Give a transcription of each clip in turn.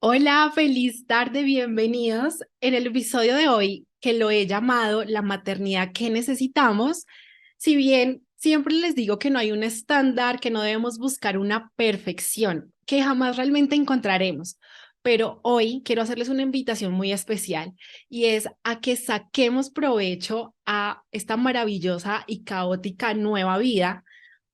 Hola, feliz tarde, bienvenidos. En el episodio de hoy, que lo he llamado La maternidad que necesitamos, si bien siempre les digo que no hay un estándar, que no debemos buscar una perfección, que jamás realmente encontraremos, pero hoy quiero hacerles una invitación muy especial y es a que saquemos provecho a esta maravillosa y caótica nueva vida.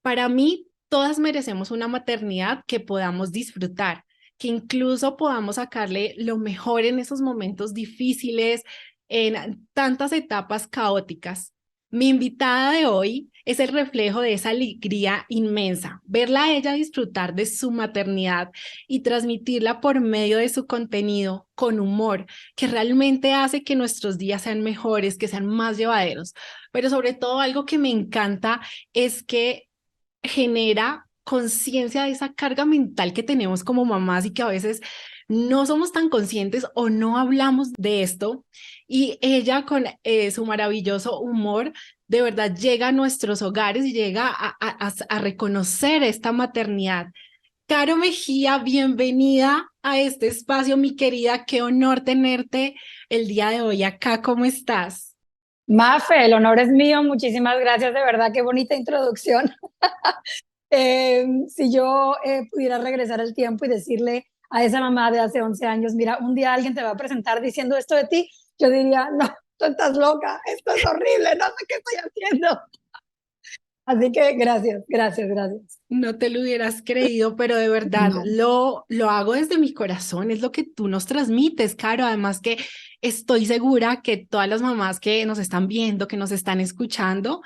Para mí, todas merecemos una maternidad que podamos disfrutar, que incluso podamos sacarle lo mejor en esos momentos difíciles, en tantas etapas caóticas. Mi invitada de hoy es el reflejo de esa alegría inmensa, verla a ella disfrutar de su maternidad y transmitirla por medio de su contenido con humor, que realmente hace que nuestros días sean mejores, que sean más llevaderos. Pero sobre todo algo que me encanta es que genera conciencia de esa carga mental que tenemos como mamás y que a veces no somos tan conscientes o no hablamos de esto. Y ella con su maravilloso humor de verdad llega a nuestros hogares y llega a reconocer esta maternidad. Caro Mejía, bienvenida a este espacio, mi querida. Qué honor tenerte el día de hoy acá. ¿Cómo estás? Mafe, el honor es mío, muchísimas gracias, de verdad, qué bonita introducción. Si yo pudiera regresar el tiempo y decirle a esa mamá de hace 11 años, mira, un día alguien te va a presentar diciendo esto de ti, yo diría, no, tú estás loca, esto es horrible, no sé qué estoy haciendo. Así que gracias, gracias, gracias. No te lo hubieras creído, pero de verdad No. lo hago desde mi corazón, es lo que tú nos transmites, Caro. Además que estoy segura que todas las mamás que nos están viendo, que nos están escuchando,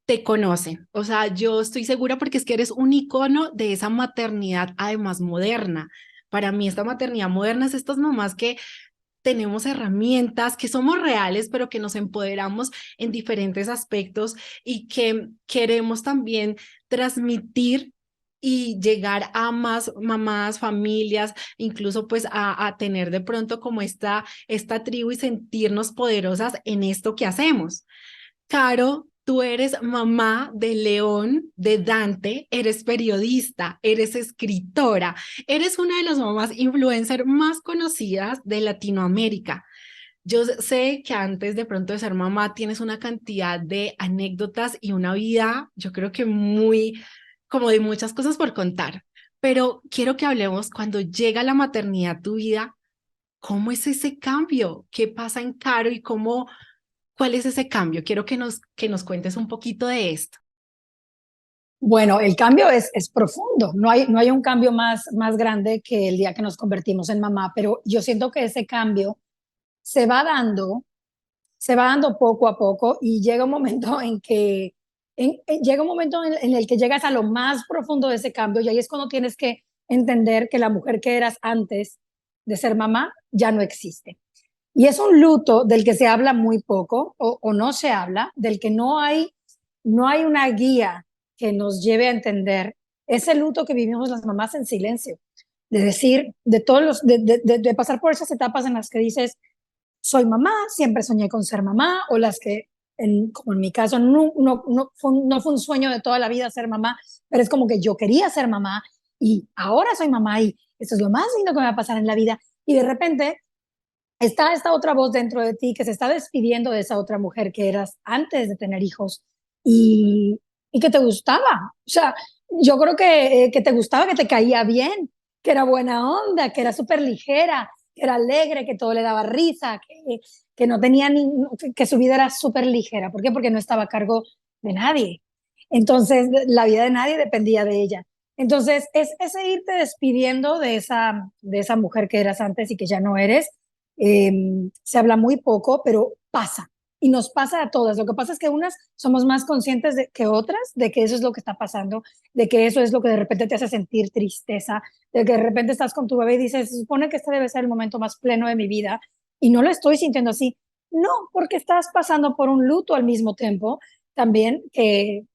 te conocen. O sea, yo estoy segura porque es que eres un icono de esa maternidad, además moderna. Para mí, esta maternidad moderna es estas mamás que tenemos herramientas, que somos reales, pero que nos empoderamos en diferentes aspectos y que queremos también transmitir y llegar a más mamás, familias, incluso pues a tener de pronto como esta tribu y sentirnos poderosas en esto que hacemos. Caro, tú eres mamá de León, de Dante, eres periodista, eres escritora, eres una de las mamás influencer más conocidas de Latinoamérica. Yo sé que antes de pronto de ser mamá tienes una cantidad de anécdotas y una vida, yo creo que muy, como de muchas cosas por contar, pero quiero que hablemos cuando llega la maternidad a tu vida. ¿Cómo es ese cambio? ¿Qué pasa en Caro y cómo, cuál es ese cambio? Quiero que nos cuentes un poquito de esto. Bueno, el cambio es profundo, no hay un cambio más grande que el día que nos convertimos en mamá, pero yo siento que ese cambio se va dando se va dando poco a poco y llega un momento en que llega un momento en el que llegas a lo más profundo de ese cambio y ahí es cuando tienes que entender que la mujer que eras antes de ser mamá ya no existe. Y es un luto del que se habla muy poco o no se habla, del que no hay una guía que nos lleve a entender ese luto que vivimos las mamás en silencio, de decir, de todos de pasar por esas etapas en las que dices, soy mamá, siempre soñé con ser mamá, o las que, como en mi caso, no fue un sueño de toda la vida ser mamá, pero es como que yo quería ser mamá y ahora soy mamá y eso es lo más lindo que me va a pasar en la vida. Y de repente está esta otra voz dentro de ti que se está despidiendo de esa otra mujer que eras antes de tener hijos y que te gustaba. O sea, yo creo que te gustaba, que te caía bien, que era buena onda, que era súper ligera, que era alegre, que todo le daba risa, que no tenía ni, que su vida era súper ligera. ¿Por qué? Porque no estaba a cargo de nadie. Entonces, la vida de nadie dependía de ella. Entonces, es ese irte despidiendo de esa mujer que eras antes y que ya no eres. eh, Se habla muy poco, pero pasa. Y nos pasa a todas. Lo que pasa es que unas somos más conscientes que otras de que eso es lo que está pasando, de que eso es lo que de repente te hace sentir tristeza, de que de repente estás con tu bebé y dices, se supone que este debe ser el momento más pleno de mi vida y no lo estoy sintiendo así. No, porque estás pasando por un luto al mismo tiempo también que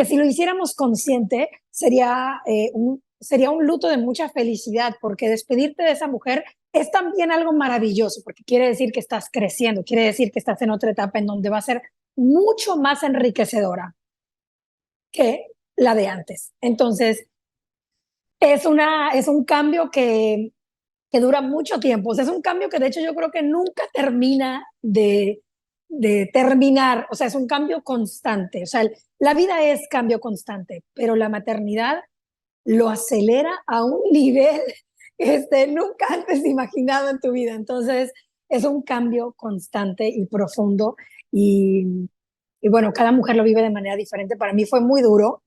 si lo hiciéramos consciente sería un luto de mucha felicidad, porque despedirte de esa mujer es también algo maravilloso, porque quiere decir que estás creciendo, quiere decir que estás en otra etapa en donde va a ser mucho más enriquecedora que la de antes. Entonces, es un cambio que dura mucho tiempo. O sea, es un cambio que de hecho yo creo que nunca termina de terminar. O sea, es un cambio constante. O sea, la vida es cambio constante, pero la maternidad lo acelera a un nivel nunca antes imaginado en tu vida. Entonces, es un cambio constante y profundo y bueno, cada mujer lo vive de manera diferente. Para mí fue muy duro,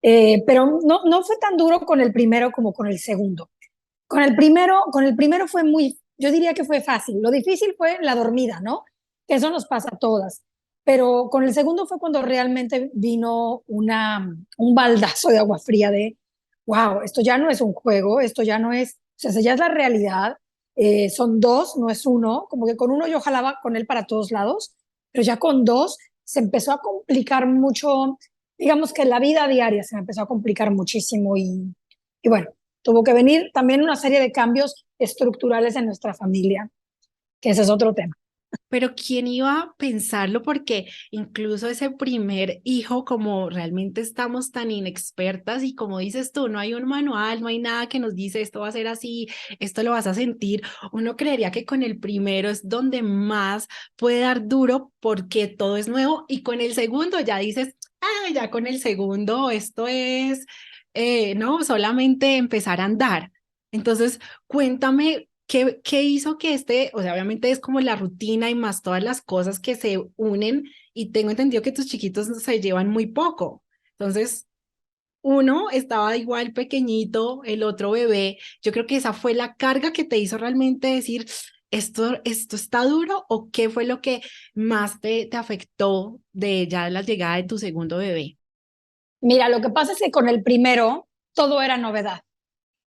pero no fue tan duro con el primero como con el segundo. Con el primero fue muy, yo diría que fue fácil. Lo difícil fue la dormida, ¿no? Que eso nos pasa a todas. Pero con el segundo fue cuando realmente vino un baldazo de agua fría de, wow, esto ya no es un juego, esto ya no es, o sea, ya es la realidad. Son dos, no es uno. Como que con uno yo jalaba con él para todos lados, pero ya con dos se empezó a complicar mucho, digamos que la vida diaria se me empezó a complicar muchísimo y bueno, tuvo que venir también una serie de cambios estructurales en nuestra familia, que ese es otro tema. Pero ¿quién iba a pensarlo? Porque incluso ese primer hijo, como realmente estamos tan inexpertas y como dices tú, no hay un manual, no hay nada que nos dice esto va a ser así, esto lo vas a sentir. Uno creería que con el primero es donde más puede dar duro porque todo es nuevo y con el segundo ya dices, ah, ya con el segundo esto es, no, solamente empezar a andar. Entonces, cuéntame. ¿Qué hizo que o sea, obviamente es como la rutina y más todas las cosas que se unen y tengo entendido que tus chiquitos se llevan muy poco. Entonces, uno estaba igual pequeñito, el otro bebé. Yo creo que esa fue la carga que te hizo realmente decir, esto está duro o qué fue lo que más te afectó de ya la llegada de tu segundo bebé. Mira, lo que pasa es que con el primero todo era novedad.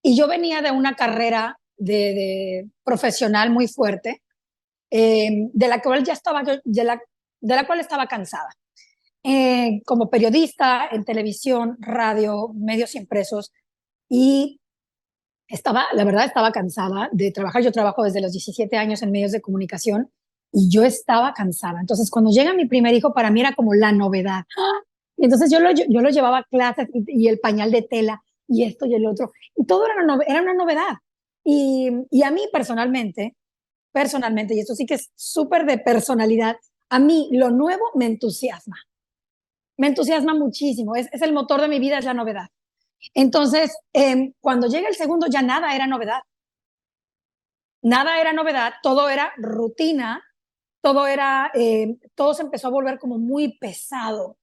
Y yo venía de una carrera de profesional muy fuerte, de la cual ya estaba, de la cual estaba cansada. Como periodista en televisión, radio, medios impresos, y la verdad, estaba cansada de trabajar. Yo trabajo desde los 17 años en medios de comunicación y yo estaba cansada. Entonces, cuando llega mi primer hijo, para mí era como la novedad. ¡Ah! Y entonces yo lo llevaba a clases y el pañal de tela y esto y el otro. Y todo era una novedad. Y a mí personalmente, y esto sí que es súper de personalidad, a mí lo nuevo me entusiasma. Me entusiasma muchísimo. Es el motor de mi vida, es la novedad. Entonces, cuando llega el segundo, ya nada era novedad. Nada era novedad, todo era rutina, todo se empezó a volver como muy pesado.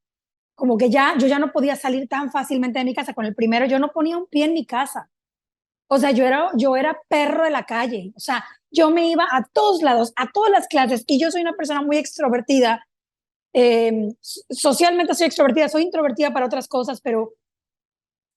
Como que yo ya no podía salir tan fácilmente de mi casa. Con el primero, yo no ponía un pie en mi casa. O sea, yo era perro de la calle. O sea, yo me iba a todos lados, a todas las clases. Y yo soy una persona muy extrovertida. Socialmente soy extrovertida, soy introvertida para otras cosas, pero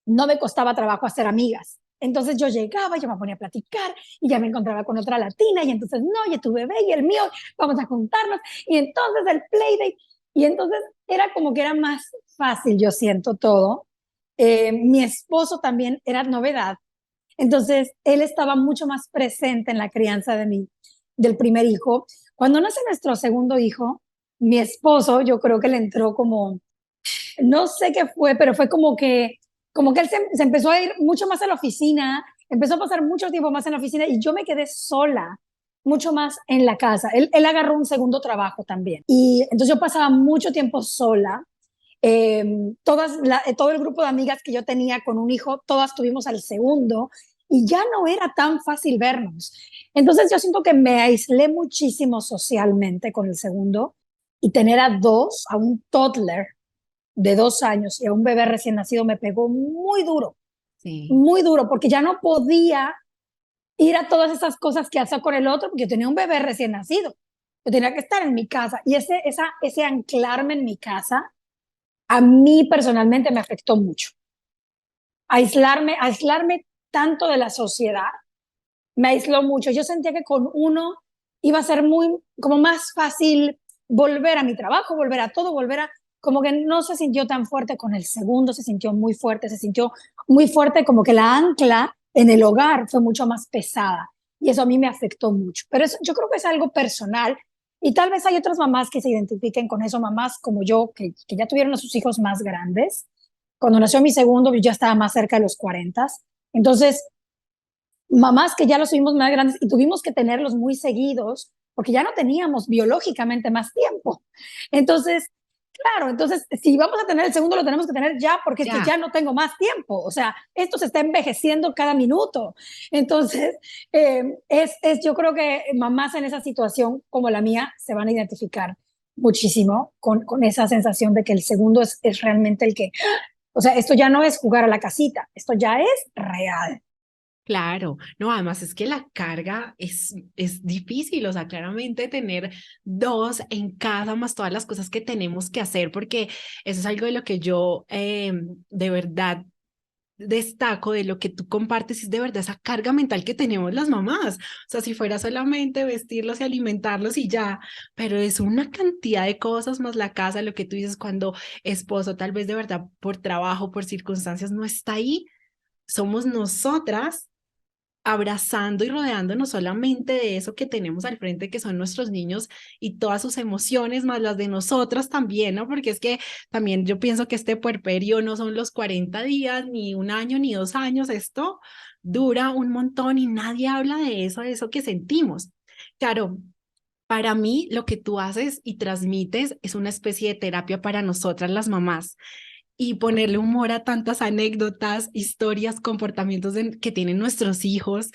no me costaba trabajo hacer amigas. Entonces yo llegaba, yo me ponía a platicar y ya me encontraba con otra latina y entonces, no, y tu bebé y el mío, vamos a juntarnos y entonces el playdate. Y entonces era como que era más fácil, yo siento todo. Mi esposo también era novedad. Entonces él estaba mucho más presente en la crianza del primer hijo. Cuando nace nuestro segundo hijo, mi esposo, yo creo que le entró como, no sé qué fue, pero fue como que él se empezó a ir mucho más a la oficina, empezó a pasar mucho tiempo más en la oficina y yo me quedé sola, mucho más en la casa. Él agarró un segundo trabajo también. Y entonces yo pasaba mucho tiempo sola. Todo el grupo de amigas que yo tenía con un hijo, todas tuvimos al segundo y ya no era tan fácil vernos. Entonces yo siento que me aislé muchísimo socialmente con el segundo y tener a dos, a un toddler de 2 años y a un bebé recién nacido me pegó Sí. muy duro, porque ya no podía ir a todas esas cosas que hacía con el otro, porque yo tenía un bebé recién nacido. Yo tenía que estar en mi casa y ese anclarme en mi casa a mí personalmente me afectó mucho. Aislarme tanto de la sociedad me aisló mucho. Yo sentía que con uno iba a ser como más fácil volver a mi trabajo, volver a todo, como que no se sintió tan fuerte con el segundo, se sintió muy fuerte, como que la ancla en el hogar fue mucho más pesada y eso a mí me afectó mucho. Pero eso, yo creo que es algo personal y tal vez hay otras mamás que se identifiquen con eso, mamás como yo, que ya tuvieron a sus hijos más grandes. Cuando nació mi segundo, yo ya estaba más cerca de los 40. Entonces, mamás que ya los tuvimos más grandes y tuvimos que tenerlos muy seguidos porque ya no teníamos biológicamente más tiempo. Entonces, claro, entonces si vamos a tener el segundo lo tenemos que tener ya porque es que Ya. ya no tengo más tiempo. O sea, esto se está envejeciendo cada minuto. Entonces, yo creo que mamás en esa situación como la mía se van a identificar muchísimo con esa sensación de que el segundo es realmente el que, o sea, esto ya no es jugar a la casita, esto ya es real. Claro, no, además es que la carga es difícil, o sea, claramente tener dos en casa más todas las cosas que tenemos que hacer, porque eso es algo de lo que yo de verdad destaco de lo que tú compartes, es de verdad esa carga mental que tenemos las mamás. O sea, si fuera solamente vestirlos y alimentarlos y ya, pero es una cantidad de cosas más la casa, lo que tú dices cuando esposo tal vez de verdad por trabajo, por circunstancias no está ahí, somos nosotras abrazando y rodeándonos solamente de eso que tenemos al frente, que son nuestros niños y todas sus emociones, más las de nosotras también, ¿no? Porque es que también yo pienso que este puerperio no son los 40 días, ni un año, ni 2 años, esto dura un montón y nadie habla de eso que sentimos. Claro, para mí lo que tú haces y transmites es una especie de terapia para nosotras las mamás y ponerle humor a tantas anécdotas, historias, comportamientos que tienen nuestros hijos,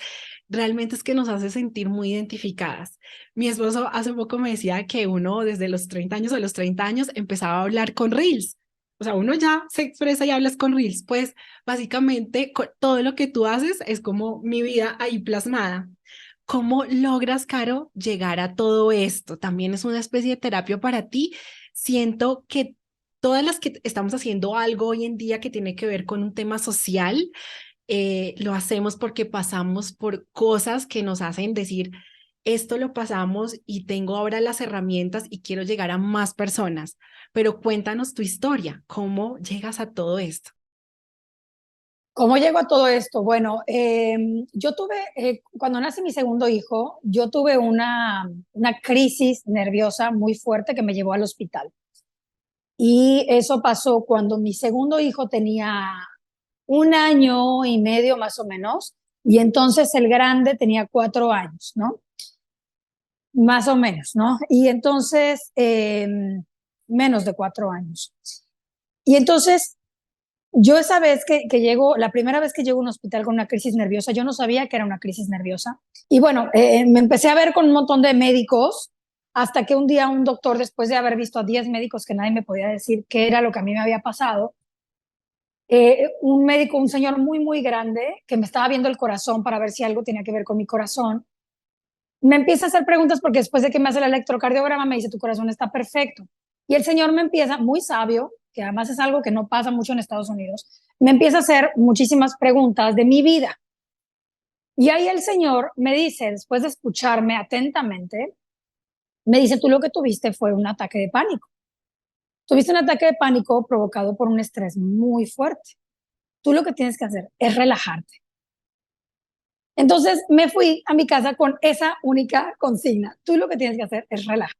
realmente es que nos hace sentir muy identificadas. Mi esposo hace poco me decía que uno desde los 30 años o los 30 años empezaba a hablar con Reels. O sea, uno ya se expresa y hablas con Reels. Pues básicamente todo lo que tú haces es como mi vida ahí plasmada. ¿Cómo logras, Caro, llegar a todo esto? También es una especie de terapia para ti. Siento que todas las que estamos haciendo algo hoy en día que tiene que ver con un tema social, lo hacemos porque pasamos por cosas que nos hacen decir, esto lo pasamos y tengo ahora las herramientas y quiero llegar a más personas. Pero cuéntanos tu historia, ¿cómo llegas a todo esto? ¿Cómo llego a todo esto? Bueno, yo tuve, cuando nace mi segundo hijo, yo tuve una crisis nerviosa muy fuerte que me llevó al hospital. Y eso pasó cuando mi segundo hijo tenía 1 año y medio más o menos, y entonces el grande tenía 4 años, ¿no? Más o menos, ¿no? Y entonces, menos de 4 años. Y entonces yo esa vez que llego, la primera vez que llego a un hospital con una crisis nerviosa, yo no sabía que era una crisis nerviosa. Y bueno, me empecé a ver con un montón de médicos hasta que un día un doctor, después de haber visto a 10 médicos que nadie me podía decir qué era lo que a mí me había pasado, un médico, un señor muy, muy grande, que me estaba viendo el corazón para ver si algo tenía que ver con mi corazón, me empieza a hacer preguntas porque después de que me hace el electrocardiograma me dice, tu corazón está perfecto. Y el señor me empieza, muy sabio, que además es algo que no pasa mucho en Estados Unidos, me empieza a hacer muchísimas preguntas de mi vida. Y ahí el señor me dice, después de escucharme atentamente, me dice, tú lo que tuviste fue un ataque de pánico. Tuviste un ataque de pánico provocado por un estrés muy fuerte. Tú lo que tienes que hacer es relajarte. Entonces me fui a mi casa con esa única consigna. Tú lo que tienes que hacer es relajar.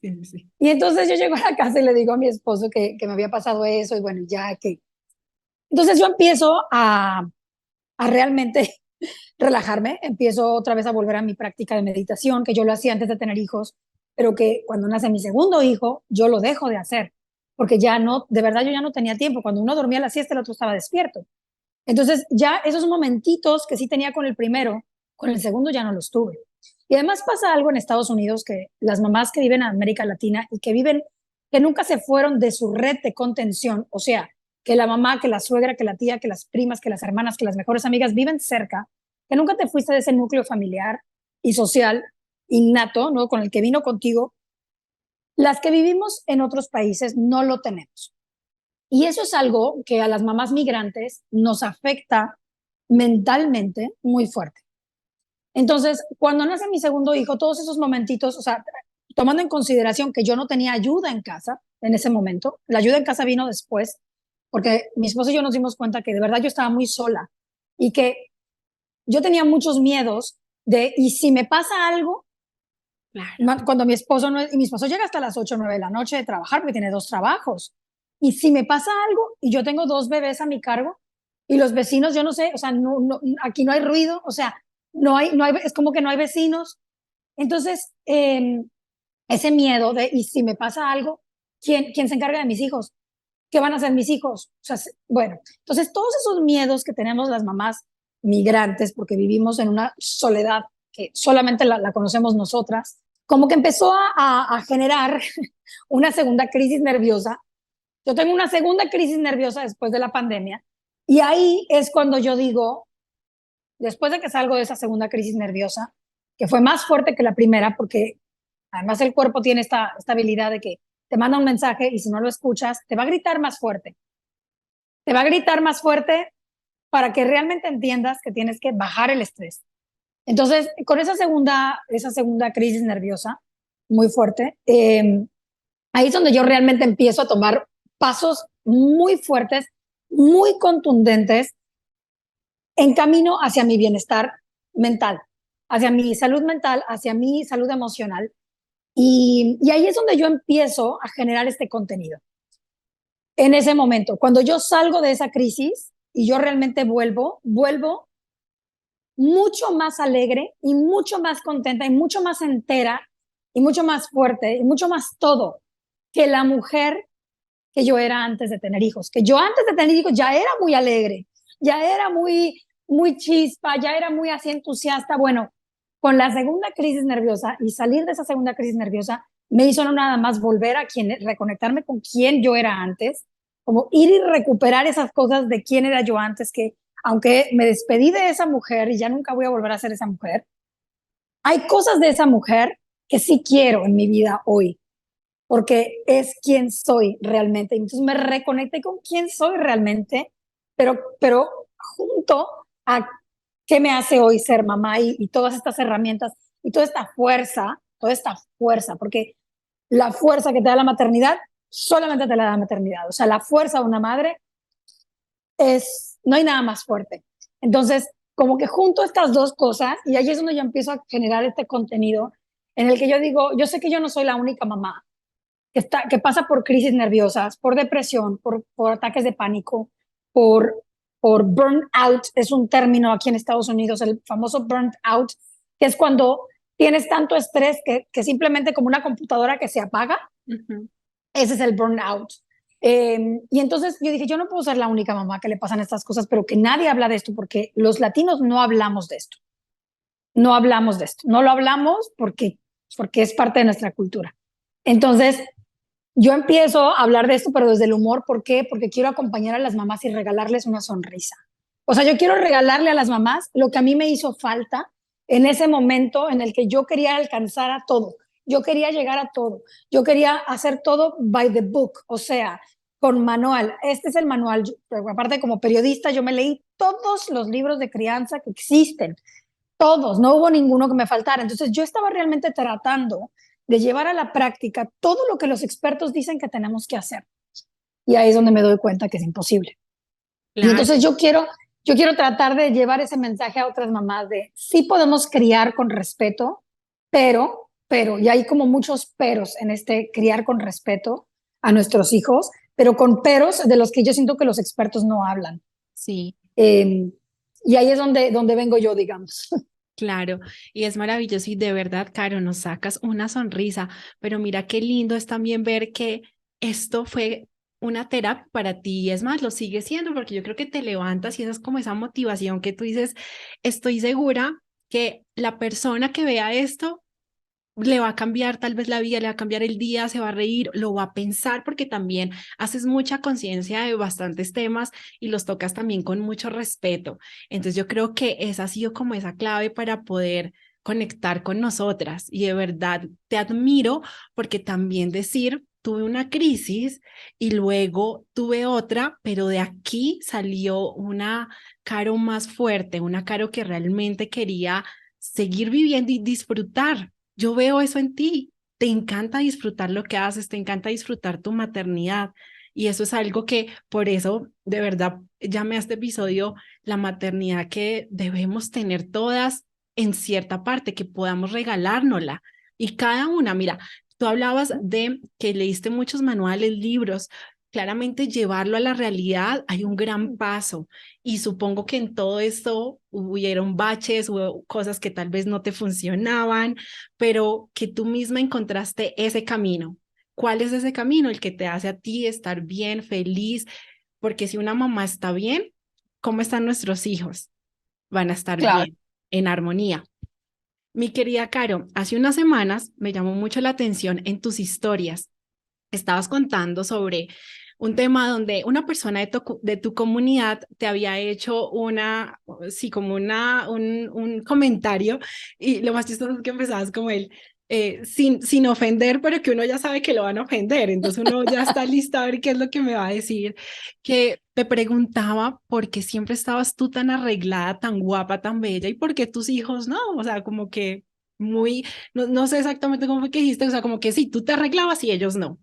Sí, sí, sí. Y entonces yo llego a la casa y le digo a mi esposo que me había pasado eso y bueno, ya que... Entonces yo empiezo a realmente relajarme, empiezo otra vez a volver a mi práctica de meditación, que yo lo hacía antes de tener hijos, pero que cuando nace mi segundo hijo, yo lo dejo de hacer, porque ya no, de verdad yo ya no tenía tiempo. Cuando uno dormía la siesta, el otro estaba despierto. Entonces ya esos momentitos que sí tenía con el primero, con el segundo ya no los tuve. Y además pasa algo en Estados Unidos que las mamás que viven en América Latina y que viven, que nunca se fueron de su red de contención, o sea, que la mamá, que la suegra, que la tía, que las primas, que las hermanas, que las mejores amigas viven cerca, que nunca te fuiste de ese núcleo familiar y social innato, ¿no? Con el que vino contigo, las que vivimos en otros países no lo tenemos. Y eso es algo que a las mamás migrantes nos afecta mentalmente muy fuerte. Entonces, cuando nace mi segundo hijo, todos esos momentitos, o sea, tomando en consideración que yo no tenía ayuda en casa en ese momento, la ayuda en casa vino después, porque mi esposo y yo nos dimos cuenta que de verdad yo estaba muy sola y que yo tenía muchos miedos de, ¿y si me pasa algo? Claro. Cuando mi esposo no, y mi esposo llega hasta las 8 o 9 de la noche de trabajar porque tiene 2 trabajos. Y si me pasa algo y yo tengo 2 bebés a mi cargo y los vecinos, yo no sé, o sea, aquí no hay ruido, o sea, es como que no hay vecinos. Entonces, ese miedo de, ¿y si me pasa algo? ¿Quién se encarga de mis hijos? ¿Qué van a hacer mis hijos? O sea, bueno, entonces todos esos miedos que tenemos las mamás migrantes, porque vivimos en una soledad que solamente la conocemos nosotras, como que empezó a generar una segunda crisis nerviosa. Yo tengo una segunda crisis nerviosa después de la pandemia y ahí es cuando yo digo, después de que salgo de esa segunda crisis nerviosa, que fue más fuerte que la primera, porque además el cuerpo tiene esta habilidad de que te manda un mensaje y si no lo escuchas, te va a gritar más fuerte. Te va a gritar más fuerte para que realmente entiendas que tienes que bajar el estrés. Entonces, con esa segunda crisis nerviosa muy fuerte, ahí es donde yo realmente empiezo a tomar pasos muy fuertes, muy contundentes en camino hacia mi bienestar mental, hacia mi salud mental, hacia mi salud emocional. Y ahí es donde yo empiezo a generar este contenido. En ese momento, cuando yo salgo de esa crisis y yo realmente vuelvo mucho más alegre y mucho más contenta y mucho más entera y mucho más fuerte y mucho más todo que la mujer que yo era antes de tener hijos. Que yo antes de tener hijos ya era muy alegre, ya era muy chispa, ya era muy así entusiasta. Bueno, con la segunda crisis nerviosa y salir de esa segunda crisis nerviosa me hizo no nada más volver a reconectarme con quién yo era antes, como ir y recuperar esas cosas de quién era yo antes, que aunque me despedí de esa mujer y ya nunca voy a volver a ser esa mujer, hay cosas de esa mujer que sí quiero en mi vida hoy, porque es quien soy realmente. Entonces me reconecté con quién soy realmente, pero junto a qué me hace hoy ser mamá y todas estas herramientas y toda esta fuerza, porque la fuerza que te da la maternidad solamente te la da la maternidad. O sea, la fuerza de una madre no hay nada más fuerte. Entonces, como que junto estas dos cosas, y ahí es donde yo empiezo a generar este contenido en el que yo digo, yo sé que yo no soy la única mamá que pasa por crisis nerviosas, por depresión, por ataques de pánico, por, por burnout, es un término aquí en Estados Unidos, el famoso burnout, que es cuando tienes tanto estrés que simplemente como una computadora que se apaga, ese es el burnout. Y entonces yo dije, yo no puedo ser la única mamá que le pasan estas cosas, pero que nadie habla de esto, porque los latinos no hablamos de esto. No hablamos de esto. No lo hablamos porque es parte de nuestra cultura. Entonces, yo empiezo a hablar de esto, pero desde el humor. ¿Por qué? Porque quiero acompañar a las mamás y regalarles una sonrisa. O sea, yo quiero regalarle a las mamás lo que a mí me hizo falta en ese momento en el que yo quería alcanzar a todo. Yo quería llegar a todo. Yo quería hacer todo by the book, o sea, con manual. Este es el manual. Aparte, como periodista, yo me leí todos los libros de crianza que existen. Todos, no hubo ninguno que me faltara. Entonces, yo estaba realmente tratando de llevar a la práctica todo lo que los expertos dicen que tenemos que hacer. Y ahí es donde me doy cuenta que es imposible. Y Claro. entonces yo quiero tratar de llevar ese mensaje a otras mamás de sí podemos criar con respeto, y hay como muchos peros en este criar con respeto a nuestros hijos, pero con peros de los que yo siento que los expertos no hablan. Sí. Eh, y ahí es donde vengo yo, digamos. Claro, y es maravilloso y de verdad, Caro, nos sacas una sonrisa, pero mira qué lindo es también ver que esto fue una terapia para ti y es más, lo sigue siendo porque yo creo que te levantas y esa es como esa motivación que tú dices, estoy segura que la persona que vea esto le va a cambiar tal vez la vida, le va a cambiar el día, se va a reír, lo va a pensar porque también haces mucha conciencia de bastantes temas y los tocas también con mucho respeto. Entonces yo creo que esa ha sido como esa clave para poder conectar con nosotras y de verdad te admiro porque también decir, tuve una crisis y luego tuve otra, pero de aquí salió una Caro más fuerte, una Caro que realmente quería seguir viviendo y disfrutar. Yo veo eso en ti. Te encanta disfrutar lo que haces, te encanta disfrutar tu maternidad. Y eso es algo que por eso, de verdad, llamé a este episodio la maternidad que debemos tener todas en cierta parte, que podamos regalárnosla. Y cada una, mira, tú hablabas de que leíste muchos manuales, libros. claramente llevarlo a la realidad hay un gran paso y supongo que en todo esto hubieron baches, hubo cosas que tal vez no te funcionaban, pero que tú misma encontraste ese camino. ¿Cuál es ese camino? El que te hace a ti estar bien, feliz, porque si una mamá está bien, ¿cómo están nuestros hijos? Van a estar Claro. bien, en armonía. Mi querida Caro, hace unas semanas me llamó mucho la atención en tus historias. Estabas contando sobre un tema donde una persona de tu comunidad te había hecho sí, como un comentario y lo más chistoso es que empezabas como él, sin ofender, pero que uno ya sabe que lo van a ofender, entonces uno ya está listo a ver qué es lo que me va a decir, que te preguntaba por qué siempre estabas tú tan arreglada, tan guapa, tan bella y por qué tus hijos no, o sea, como que muy, no sé exactamente cómo fue que dijiste, o sea, como que sí, tú te arreglabas y ellos no.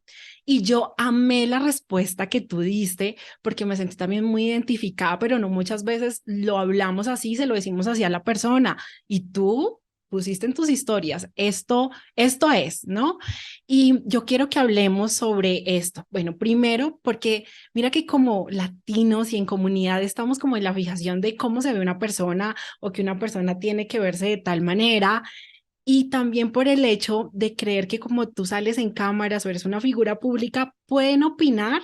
Y yo amé la respuesta que tú diste porque me sentí también muy identificada, pero no muchas veces lo hablamos así, se lo decimos así a la persona. Y tú pusiste en tus historias, esto es, ¿no? Y yo quiero que hablemos sobre esto. Bueno, primero, porque mira que como latinos y en comunidad estamos como en la fijación de cómo se ve una persona o que una persona tiene que verse de tal manera y también por el hecho de creer que como tú sales en cámaras o eres una figura pública, pueden opinar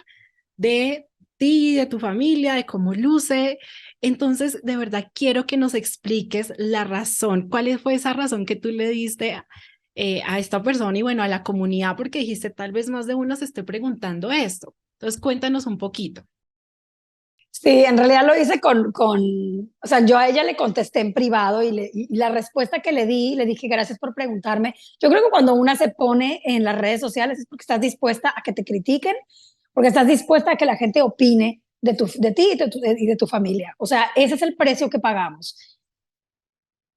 de ti, de tu familia, de cómo luce. Entonces, de verdad, quiero que nos expliques la razón. ¿Cuál fue esa razón que tú le diste a esta persona y bueno, a la comunidad? Porque dijiste, tal vez más de uno se esté preguntando esto. Entonces, cuéntanos un poquito. Sí, en realidad lo hice o sea, yo a ella le contesté en privado y la respuesta que le di, le dije gracias por preguntarme. Yo creo que cuando una se pone en las redes sociales es porque estás dispuesta a que te critiquen, porque estás dispuesta a que la gente opine de ti y de tu familia. O sea, ese es el precio que pagamos.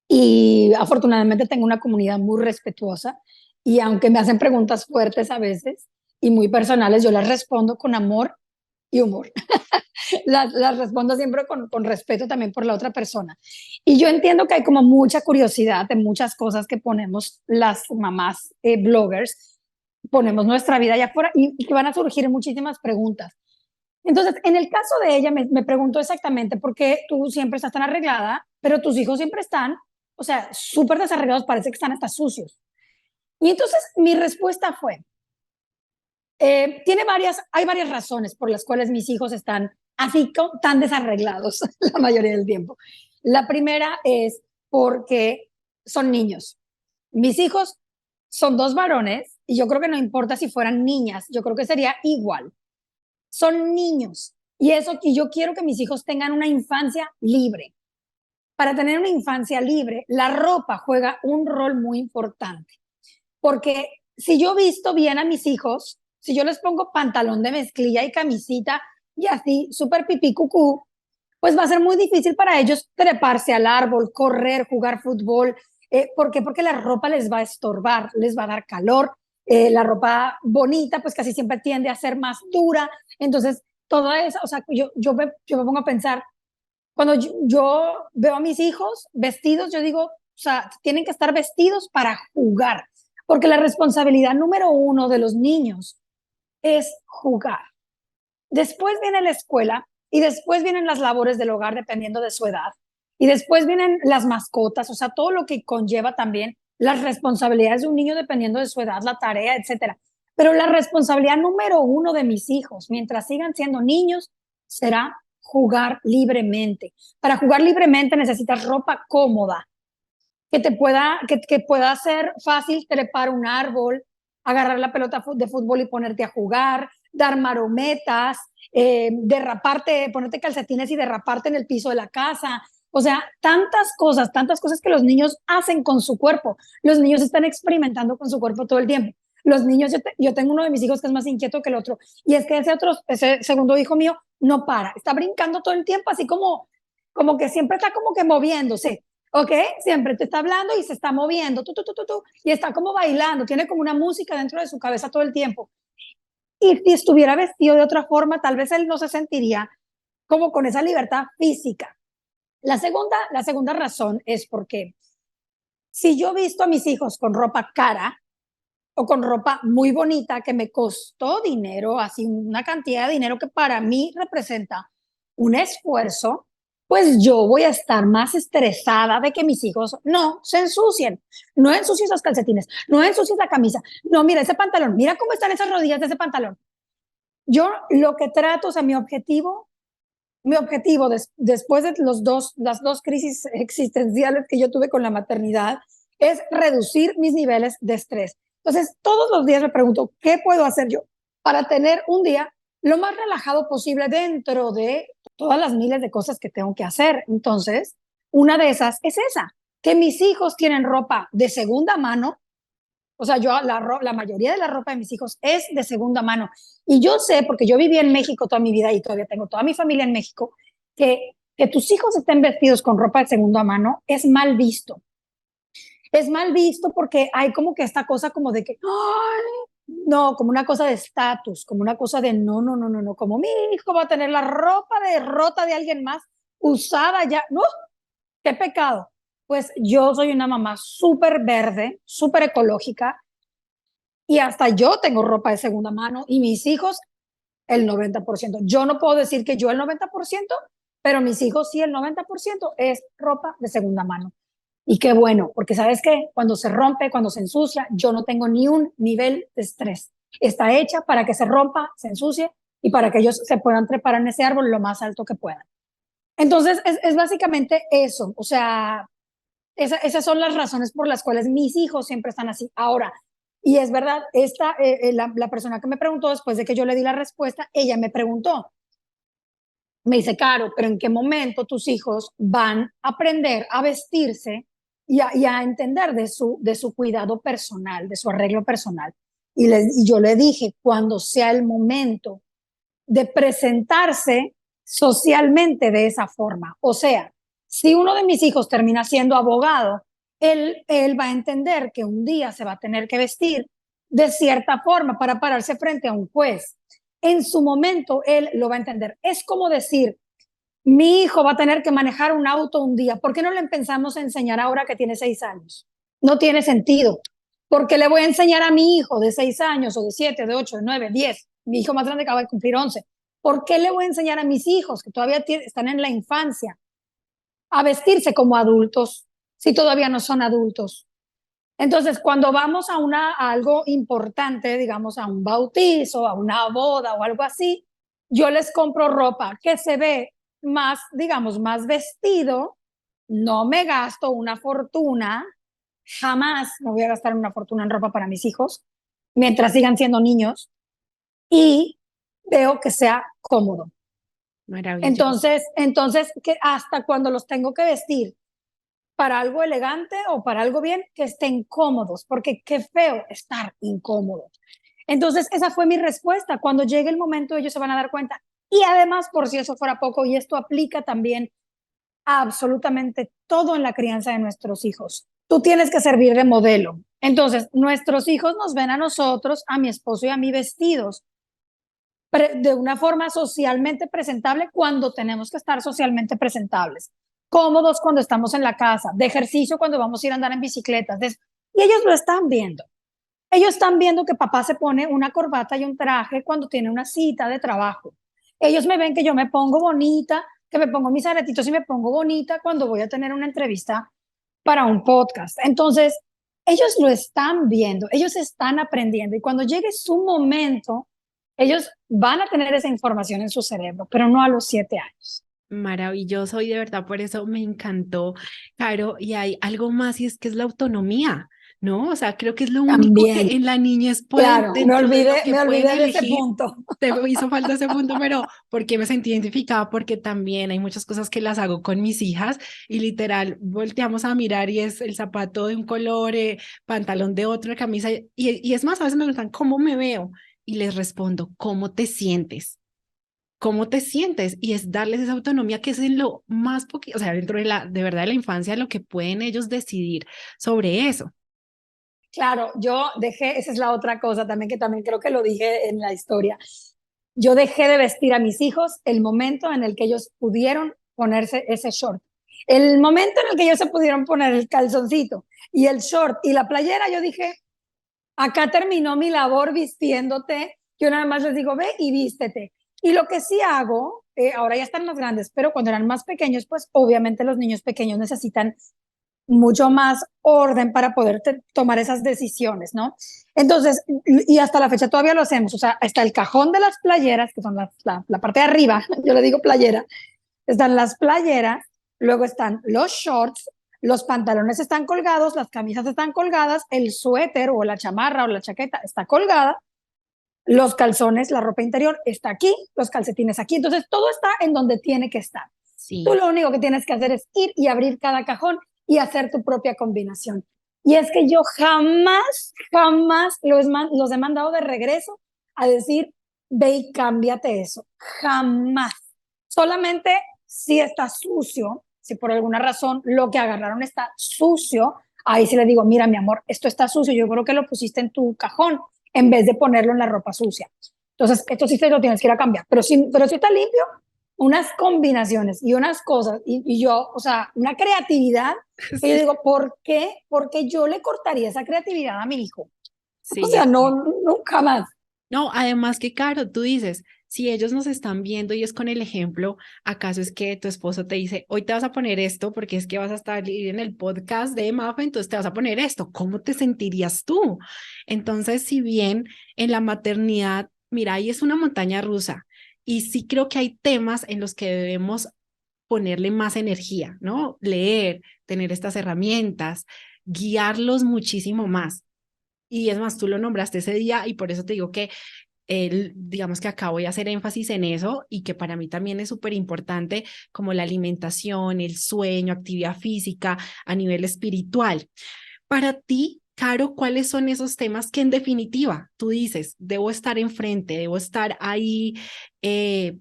Y afortunadamente tengo una comunidad muy respetuosa y aunque me hacen preguntas fuertes a veces y muy personales, yo las respondo con amor y humor. Las respondo siempre con respeto también por la otra persona. Y yo entiendo que hay como mucha curiosidad de muchas cosas que ponemos las mamás bloggers, ponemos nuestra vida allá afuera y que van a surgir muchísimas preguntas. Entonces, en el caso de ella, me preguntó exactamente por qué tú siempre estás tan arreglada, pero tus hijos siempre están, o sea, súper desarreglados, parece que están hasta sucios. Y entonces mi respuesta fue, hay varias razones por las cuales mis hijos están así tan desarreglados la mayoría del tiempo. La primera es porque son niños. Mis hijos son dos varones y yo creo que no importa si fueran niñas, yo creo que sería igual. Son niños y yo quiero que mis hijos tengan una infancia libre. Para tener una infancia libre, la ropa juega un rol muy importante. Porque si yo visto bien a mis hijos, si yo les pongo pantalón de mezclilla y camisita y así, súper pipí cucú, pues va a ser muy difícil para ellos treparse al árbol, correr, jugar fútbol. ¿Por qué? Porque la ropa les va a estorbar, les va a dar calor. La ropa bonita, pues casi siempre tiende a ser más dura. Entonces, toda esa, o sea, yo me pongo a pensar, cuando yo veo a mis hijos vestidos, yo digo, o sea, tienen que estar vestidos para jugar, porque la responsabilidad número uno de los niños es jugar. Después viene la escuela y después vienen las labores del hogar dependiendo de su edad. Y después vienen las mascotas, o sea, todo lo que conlleva también las responsabilidades de un niño dependiendo de su edad, la tarea, etcétera. Pero la responsabilidad número uno de mis hijos, mientras sigan siendo niños, será jugar libremente. Para jugar libremente necesitas ropa cómoda, que pueda ser fácil trepar un árbol, agarrar la pelota de fútbol y ponerte a jugar, dar marometas, derraparte, ponerte calcetines y derraparte en el piso de la casa. O sea, tantas cosas que los niños hacen con su cuerpo. Los niños están experimentando con su cuerpo todo el tiempo. Los niños, yo tengo uno de mis hijos que es más inquieto que el otro, y es que ese segundo hijo mío no para, está brincando todo el tiempo, así como que siempre está como que moviéndose. ¿Ok? Siempre te está hablando y se está moviendo, y está como bailando, tiene como una música dentro de su cabeza todo el tiempo. Y si estuviera vestido de otra forma, tal vez él no se sentiría como con esa libertad física. La segunda razón es porque si yo he visto a mis hijos con ropa cara, o con ropa muy bonita que me costó dinero, así una cantidad de dinero que para mí representa un esfuerzo, pues yo voy a estar más estresada de que mis hijos no se ensucien, no ensucies los calcetines, no ensucies la camisa, no, mira ese pantalón, mira cómo están esas rodillas de ese pantalón. Yo lo que trato, o sea, mi objetivo después de las dos crisis existenciales que yo tuve con la maternidad es reducir mis niveles de estrés. Entonces, todos los días me pregunto, ¿qué puedo hacer yo para tener un día lo más relajado posible dentro de todas las miles de cosas que tengo que hacer? Entonces, una de esas es esa, que mis hijos tienen ropa de segunda mano. O sea, la mayoría de la ropa de mis hijos es de segunda mano. Y yo sé, porque yo viví en México toda mi vida y todavía tengo toda mi familia en México, que tus hijos estén vestidos con ropa de segunda mano es mal visto. Es mal visto porque hay como que esta cosa como de que, ¡ay! No, como una cosa de estatus, como una cosa de no, no, no, no, no, como mi hijo va a tener la ropa de rota de alguien más usada ya. No, qué pecado. Pues yo soy una mamá súper verde, súper ecológica, y hasta yo tengo ropa de segunda mano y mis hijos el 90%. Yo no puedo decir que yo el 90%, pero mis hijos sí el 90% es ropa de segunda mano. Y qué bueno, porque sabes qué, cuando se rompe, cuando se ensucia, yo no tengo ni un nivel de estrés. Está hecha para que se rompa, se ensucie y para que ellos se puedan trepar en ese árbol lo más alto que puedan. Entonces, es básicamente eso. O sea, esas son las razones por las cuales mis hijos siempre están así. Ahora, y es verdad, la persona que me preguntó después de que yo le di la respuesta, ella me preguntó, me dice, Caro, pero ¿en qué momento tus hijos van a aprender a vestirse y a entender de su cuidado personal, de su arreglo personal? Y yo le dije, cuando sea el momento de presentarse socialmente de esa forma. O sea, si uno de mis hijos termina siendo abogado, él va a entender que un día se va a tener que vestir de cierta forma para pararse frente a un juez. En su momento, él lo va a entender. Es como decir, mi hijo va a tener que manejar un auto un día. ¿Por qué no le empezamos a enseñar ahora que tiene 6 años? No tiene sentido. Porque le voy a enseñar a mi hijo de 6 años o de 7, de 8, de 9, 10. Mi hijo más grande acaba de cumplir 11. ¿Por qué le voy a enseñar a mis hijos que todavía están en la infancia a vestirse como adultos si todavía no son adultos? Entonces, cuando vamos a algo importante, digamos a un bautizo, a una boda o algo así, yo les compro ropa que se ve más, digamos, más vestido. No me gasto una fortuna, jamás me voy a gastar una fortuna en ropa para mis hijos mientras sigan siendo niños, y veo que sea cómodo. Maravilloso. Entonces que hasta cuando los tengo que vestir para algo elegante o para algo bien, que estén cómodos, porque qué feo estar incómodos. Entonces, esa fue mi respuesta. Cuando llegue el momento, ellos se van a dar cuenta. Y además, por si eso fuera poco, y esto aplica también a absolutamente todo en la crianza de nuestros hijos, tú tienes que servir de modelo. Entonces, nuestros hijos nos ven a nosotros, a mi esposo y a mí vestidos de una forma socialmente presentable cuando tenemos que estar socialmente presentables, cómodos cuando estamos en la casa, de ejercicio cuando vamos a ir a andar en bicicletas. Y ellos lo están viendo. Ellos están viendo que papá se pone una corbata y un traje cuando tiene una cita de trabajo. Ellos me ven que yo me pongo bonita, que me pongo mis aretitos y me pongo bonita cuando voy a tener una entrevista para un podcast. Entonces, ellos lo están viendo, ellos están aprendiendo, y cuando llegue su momento, ellos van a tener esa información en su cerebro, pero no a los 7 años. Maravilloso y de verdad por eso me encantó, Caro. Y hay algo más y es que es la autonomía, ¿no? O sea, creo que es lo único También, que en la niñez pueden, claro, me dentro de lo olvidé, que me pueden olvidé de ese elegir. punto. Te hizo falta ese punto, pero porque me sentí identificada, porque también hay muchas cosas que las hago con mis hijas y literal volteamos a mirar y es el zapato de un color, pantalón de otro, camisa, y es más, a veces me preguntan cómo me veo y les respondo, ¿cómo te sientes? ¿Cómo te sientes? Y es darles esa autonomía que es en lo más poquito, o sea, dentro de verdad de la infancia, lo que pueden ellos decidir sobre eso. Claro, yo dejé, esa es la otra cosa también que también creo que lo dije en la historia. Yo dejé de vestir a mis hijos el momento en el que ellos pudieron ponerse ese short. El momento en el que ellos se pudieron poner el calzoncito y el short y la playera, yo dije, acá terminó mi labor vistiéndote, yo nada más les digo, ve y vístete. Y lo que sí hago, ahora ya están más grandes, pero cuando eran más pequeños, pues obviamente los niños pequeños necesitan mucho más orden para poder tomar esas decisiones, ¿no? Entonces, y hasta la fecha todavía lo hacemos, o sea, está el cajón de las playeras, que son la parte de arriba, yo le digo playera, están las playeras, luego están los shorts, los pantalones están colgados, las camisas están colgadas, el suéter o la chamarra o la chaqueta está colgada, los calzones, la ropa interior está aquí, los calcetines aquí, entonces todo está en donde tiene que estar. Tú Sí. lo único que tienes que hacer es ir y abrir cada cajón y hacer tu propia combinación. Y es que yo jamás los he mandado de regreso a decir, ve y cámbiate eso. Jamás. Solamente si está sucio, si por alguna razón lo que agarraron está sucio, ahí sí le digo, mira, mi amor, esto está sucio, yo creo que lo pusiste en tu cajón en vez de ponerlo en la ropa sucia. Entonces, esto sí te lo tienes que ir a cambiar. Pero si está limpio, unas combinaciones y unas cosas, y yo, o sea, una creatividad, que yo Sí, digo, ¿por qué? Porque yo le cortaría esa creatividad a mi hijo. O sea, sí, no, sí. nunca más. No, además que, Caro, tú dices, si ellos nos están viendo y es con el ejemplo, ¿acaso es que tu esposo te dice, hoy te vas a poner esto porque es que vas a estar en el podcast de Mafe, entonces te vas a poner esto? ¿Cómo te sentirías tú? Entonces, si bien en la maternidad, mira, ahí es una montaña rusa y sí creo que hay temas en los que debemos ponerle más energía, ¿no? Leer, tener estas herramientas, guiarlos muchísimo más. Y es más, tú lo nombraste ese día y por eso te digo que digamos que acá voy a hacer énfasis en eso y que para mí también es súper importante como la alimentación, el sueño, actividad física a nivel espiritual. Para ti, Caro, ¿cuáles son esos temas que en definitiva tú dices, debo estar enfrente, debo estar ahí eh,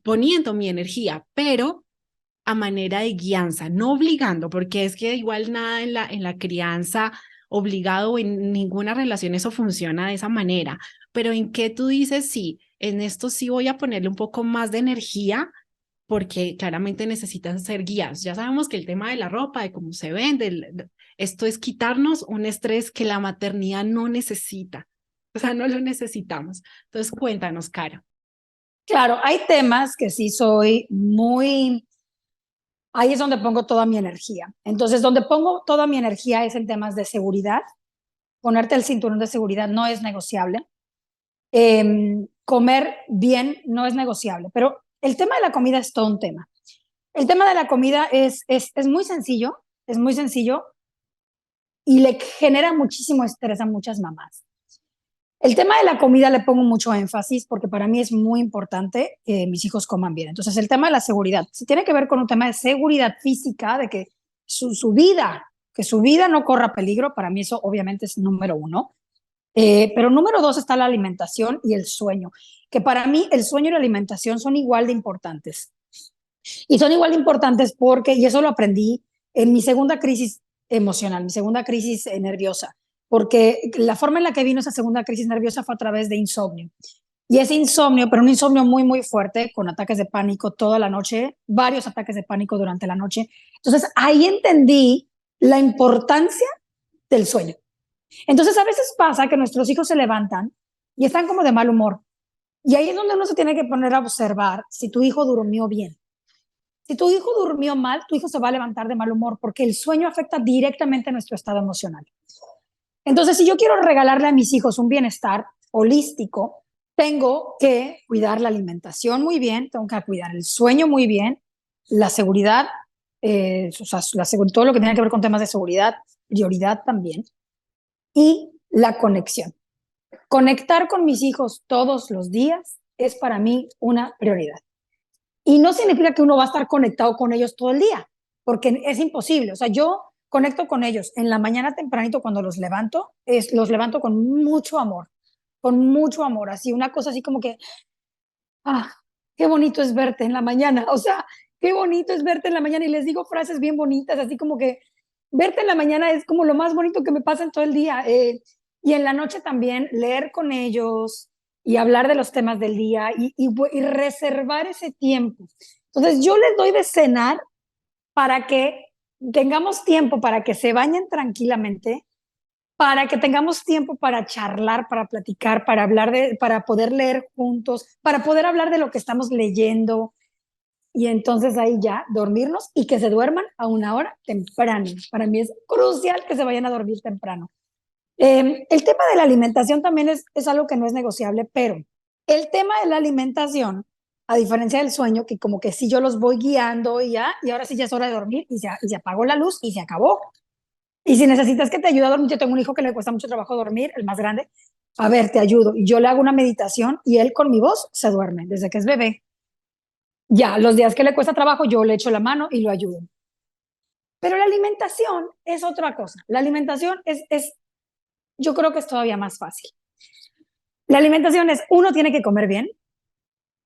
poniendo mi energía, pero a manera de guianza, no obligando, porque es que igual nada en la crianza obligado en ninguna relación eso funciona de esa manera, pero en qué tú dices, sí, en esto sí voy a ponerle un poco más de energía porque claramente necesitan ser guías. Ya sabemos que el tema de la ropa, de cómo se vende, esto es quitarnos un estrés que la maternidad no necesita. O sea, no lo necesitamos. Entonces, cuéntanos, Cara. Claro, hay temas que sí soy muy, ahí es donde pongo toda mi energía. Entonces, donde pongo toda mi energía es en temas de seguridad. Ponerte el cinturón de seguridad no es negociable. Comer bien no es negociable, pero el tema de la comida es todo un tema. El tema de la comida es muy sencillo y le genera muchísimo estrés a muchas mamás. El tema de la comida le pongo mucho énfasis porque para mí es muy importante que mis hijos coman bien. Entonces, el tema de la seguridad, si tiene que ver con un tema de seguridad física, de que que su vida no corra peligro, para mí eso obviamente es número uno. Pero número dos está la alimentación y el sueño, que para mí el sueño y la alimentación son igual de importantes. Y son igual de importantes porque, y eso lo aprendí en mi segunda crisis emocional, mi segunda crisis nerviosa, porque la forma en la que vino esa segunda crisis nerviosa fue a través de insomnio. Y ese insomnio, pero un insomnio muy, muy fuerte, con ataques de pánico toda la noche, varios ataques de pánico durante la noche. Entonces ahí entendí la importancia del sueño. Entonces a veces pasa que nuestros hijos se levantan y están como de mal humor. Y ahí es donde uno se tiene que poner a observar si tu hijo durmió bien. Si tu hijo durmió mal, tu hijo se va a levantar de mal humor porque el sueño afecta directamente a nuestro estado emocional. Entonces, si yo quiero regalarle a mis hijos un bienestar holístico, tengo que cuidar la alimentación muy bien, tengo que cuidar el sueño muy bien, la seguridad, o sea, todo lo que tiene que ver con temas de seguridad, prioridad también, y la conexión. Conectar con mis hijos todos los días es para mí una prioridad. Y no significa que uno va a estar conectado con ellos todo el día, porque es imposible. O sea, yo conecto con ellos en la mañana tempranito cuando los levanto con mucho amor, así una cosa así como que, ah, qué bonito es verte en la mañana, o sea, qué bonito es verte en la mañana y les digo frases bien bonitas, así como que verte en la mañana es como lo más bonito que me pasa en todo el día. Y en la noche también leer con ellos y hablar de los temas del día y reservar ese tiempo. Entonces yo les doy de cenar para que tengamos tiempo para que se bañen tranquilamente, para que tengamos tiempo para charlar, para platicar, para hablar para poder leer juntos, para poder hablar de lo que estamos leyendo y entonces ahí ya dormirnos y que se duerman a una hora temprano. Para mí es crucial que se vayan a dormir temprano. El tema de la alimentación también es algo que no es negociable, pero el tema de la alimentación, a diferencia del sueño, que como que sí yo los voy guiando y ya, y ahora sí ya es hora de dormir y se apagó la luz y se acabó. Y si necesitas que te ayude a dormir, yo tengo un hijo que le cuesta mucho trabajo dormir, el más grande, a ver, te ayudo. Y yo le hago una meditación y él con mi voz se duerme desde que es bebé. Ya, los días que le cuesta trabajo, yo le echo la mano y lo ayudo. Pero la alimentación es otra cosa. La alimentación yo creo que es todavía más fácil. La alimentación es, uno tiene que comer bien,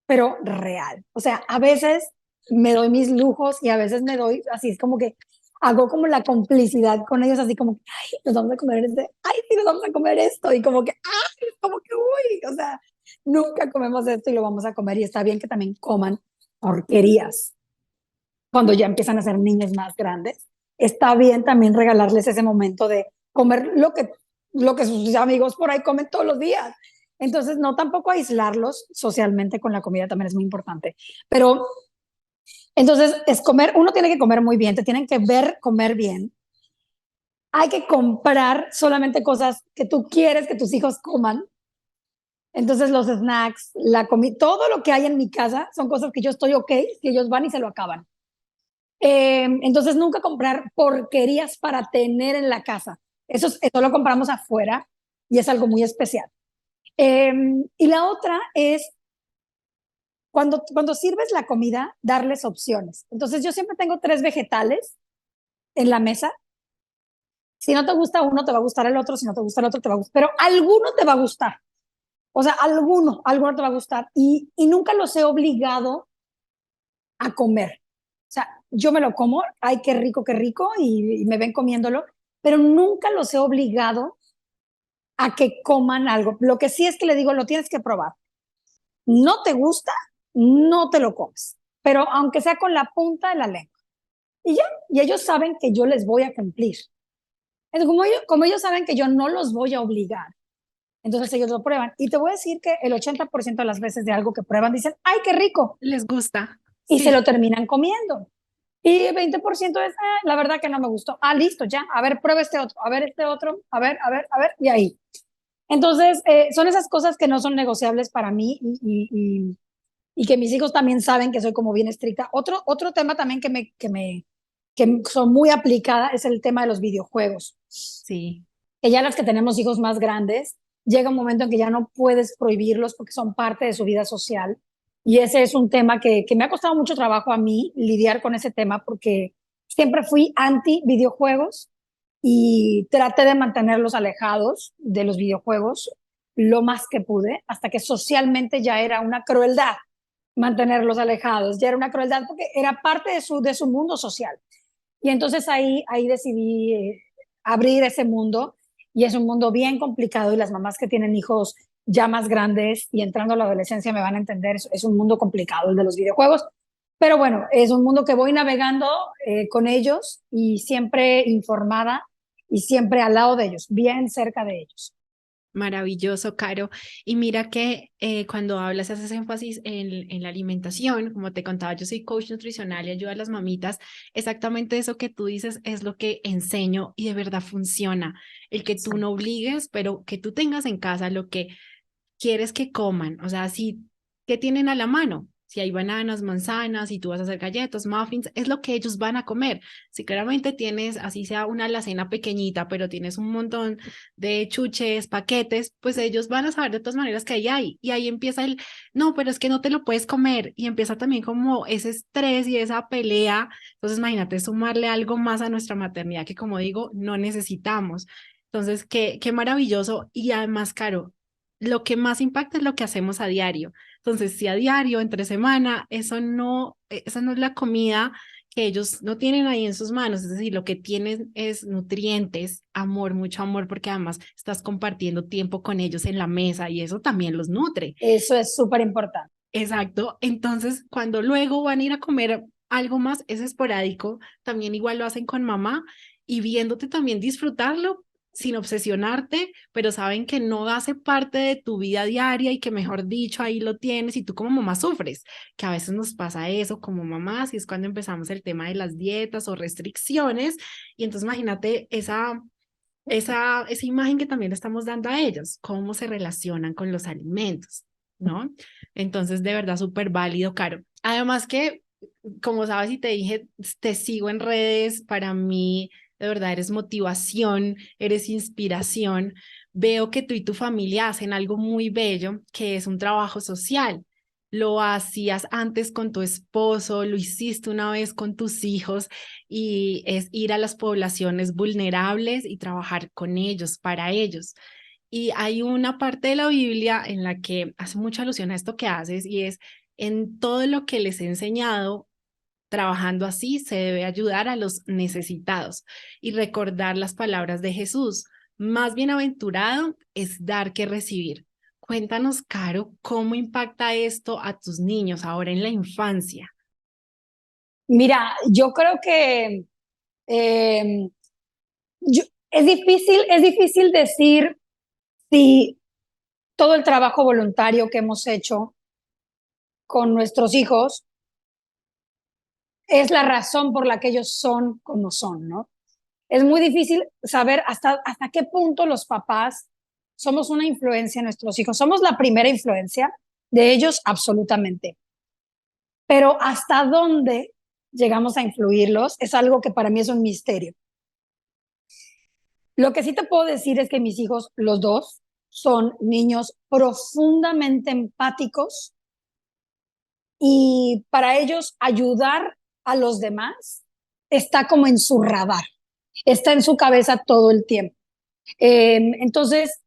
pero real. O sea, a veces me doy mis lujos y a veces me doy, así es como que hago como la complicidad con ellos, así como, ay, nos vamos a comer ay, sí, nos vamos a comer esto, y como que, ay, como que, uy, o sea, nunca comemos esto y lo vamos a comer, y está bien que también coman porquerías cuando ya empiezan a ser niños más grandes. Está bien también regalarles ese momento de comer lo que sus amigos por ahí comen todos los días. Entonces, no tampoco aislarlos socialmente con la comida también es muy importante. Pero entonces es comer, uno tiene que comer muy bien, te tienen que ver comer bien. Hay que comprar solamente cosas que tú quieres que tus hijos coman. Entonces los snacks, la comida, todo lo que hay en mi casa son cosas que yo estoy ok, que ellos van y se lo acaban. Entonces nunca comprar porquerías para tener en la casa. Eso lo compramos afuera y es algo muy especial. Y la otra es cuando sirves la comida, darles opciones. Entonces yo siempre tengo 3 vegetales en la mesa. Si no te gusta uno, te va a gustar el otro. Si no te gusta el otro, te va a gustar. Pero alguno te va a gustar. O sea, alguno te va a gustar. Y nunca los he obligado a comer. O sea, yo me lo como, ay, qué rico, y me ven comiéndolo, pero nunca los he obligado a que coman algo. Lo que sí es que le digo, lo tienes que probar. No te gusta, no te lo comes, pero aunque sea con la punta de la lengua. Y ya, y ellos saben que yo les voy a cumplir. Entonces, como ellos saben que yo no los voy a obligar, entonces ellos lo prueban. Y te voy a decir que el 80% de las veces de algo que prueban dicen, ay, qué rico, Les gusta. y se Sí. lo terminan comiendo. Y el 20% es, la verdad que no me gustó. Ah, listo, ya. A ver, prueba este otro. A ver, este otro. A ver. Y ahí. Entonces, son esas cosas que no son negociables para mí y que mis hijos también saben que soy como bien estricta. Otro tema también que son muy aplicada es el tema de los videojuegos. Sí. Que ya las que tenemos hijos más grandes, llega un momento en que ya no puedes prohibirlos porque son parte de su vida social. Y ese es un tema que me ha costado mucho trabajo a mí lidiar con ese tema porque siempre fui anti videojuegos y traté de mantenerlos alejados de los videojuegos lo más que pude, hasta que socialmente ya era una crueldad mantenerlos alejados, ya era una crueldad porque era parte de su mundo social. Y entonces ahí decidí abrir ese mundo y es un mundo bien complicado y las mamás que tienen hijos ya más grandes y entrando a la adolescencia me van a entender, es un mundo complicado el de los videojuegos, pero bueno, es un mundo que voy navegando con ellos y siempre informada y siempre al lado de ellos, bien cerca de ellos. Maravilloso, Caro. Y mira que cuando hablas, haces énfasis en la alimentación, como te contaba, yo soy coach nutricional y ayudo a las mamitas. Exactamente eso que tú dices es lo que enseño y de verdad funciona. El que tú no obligues, pero que tú tengas en casa lo que quieres que coman. O sea, si, ¿qué tienen a la mano? Si hay bananas, manzanas, si tú vas a hacer galletas, muffins, es lo que ellos van a comer. Si claramente tienes, así sea una alacena pequeñita, pero tienes un montón de chuches, paquetes, pues ellos van a saber de todas maneras que ahí hay. Y ahí empieza no, pero es que no te lo puedes comer. Y empieza también como ese estrés y esa pelea. Entonces, imagínate sumarle algo más a nuestra maternidad que, como digo, no necesitamos. Entonces, qué maravilloso y además, Caro, lo que más impacta es lo que hacemos a diario. Entonces, si a diario, entre semana, esa no es la comida que ellos no tienen ahí en sus manos, es decir, lo que tienen es nutrientes, amor, mucho amor, porque además estás compartiendo tiempo con ellos en la mesa y eso también los nutre. Eso es súper importante. Exacto. Entonces, cuando luego van a ir a comer algo más, es esporádico, también igual lo hacen con mamá y viéndote también disfrutarlo, sin obsesionarte, pero saben que no hace parte de tu vida diaria y que mejor dicho ahí lo tienes y tú como mamá sufres, que a veces nos pasa eso como mamás y es cuando empezamos el tema de las dietas o restricciones y entonces imagínate esa imagen que también le estamos dando a ellos, cómo se relacionan con los alimentos, ¿no? Entonces, de verdad, súper válido, Caro. Además que, como sabes y te dije, te sigo en redes, para mí, de verdad, eres motivación, eres inspiración. Veo que tú y tu familia hacen algo muy bello, que es un trabajo social. Lo hacías antes con tu esposo, lo hiciste una vez con tus hijos y es ir a las poblaciones vulnerables y trabajar con ellos, para ellos. Y hay una parte de la Biblia en la que hace mucha alusión a esto que haces y es en todo lo que les he enseñado, trabajando así, se debe ayudar a los necesitados y recordar las palabras de Jesús. Más bienaventurado es dar que recibir. Cuéntanos, Caro, ¿cómo impacta esto a tus niños ahora en la infancia? Mira, yo creo que eh, yo- es difícil decir si todo el trabajo voluntario que hemos hecho con nuestros hijos es la razón por la que ellos son como son, ¿no? Es muy difícil saber hasta qué punto los papás somos una influencia en nuestros hijos. Somos la primera influencia de ellos, absolutamente. Pero hasta dónde llegamos a influirlos es algo que para mí es un misterio. Lo que sí te puedo decir es que mis hijos, los dos, son niños profundamente empáticos y para ellos ayudar a los demás está como en su radar, está en su cabeza todo el tiempo. Entonces,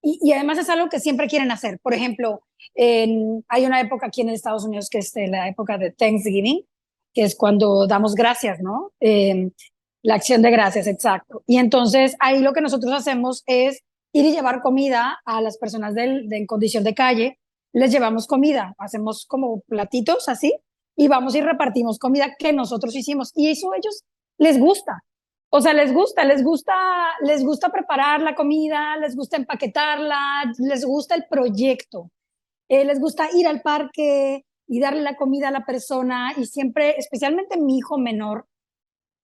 y además es algo que siempre quieren hacer. Por ejemplo, hay una época aquí en Estados Unidos que es la época de Thanksgiving, que es cuando damos gracias, ¿no? La acción de gracias, exacto. Y entonces ahí lo que nosotros hacemos es ir y llevar comida a las personas en condición de calle. Les llevamos comida, hacemos como platitos así y vamos y repartimos comida que nosotros hicimos. Y eso a ellos les gusta. O sea, les gusta preparar la comida, les gusta empaquetarla, les gusta el proyecto, les gusta ir al parque y darle la comida a la persona y siempre, especialmente mi hijo menor,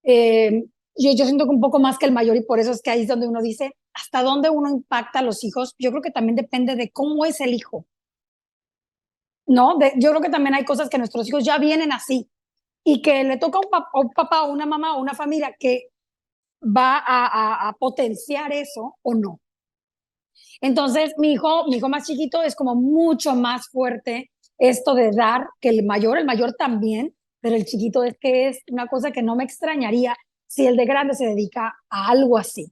eh, yo siento que un poco más que el mayor y por eso es que ahí es donde uno dice hasta dónde uno impacta a los hijos. Yo creo que también depende de cómo es el hijo, ¿no? Yo creo que también hay cosas que nuestros hijos ya vienen así y que le toca a un papá o una mamá o una familia que va a potenciar eso o no. Entonces, mi hijo más chiquito es como mucho más fuerte esto de dar que el mayor también, pero el chiquito es que es una cosa que no me extrañaría si el de grande se dedica a algo así.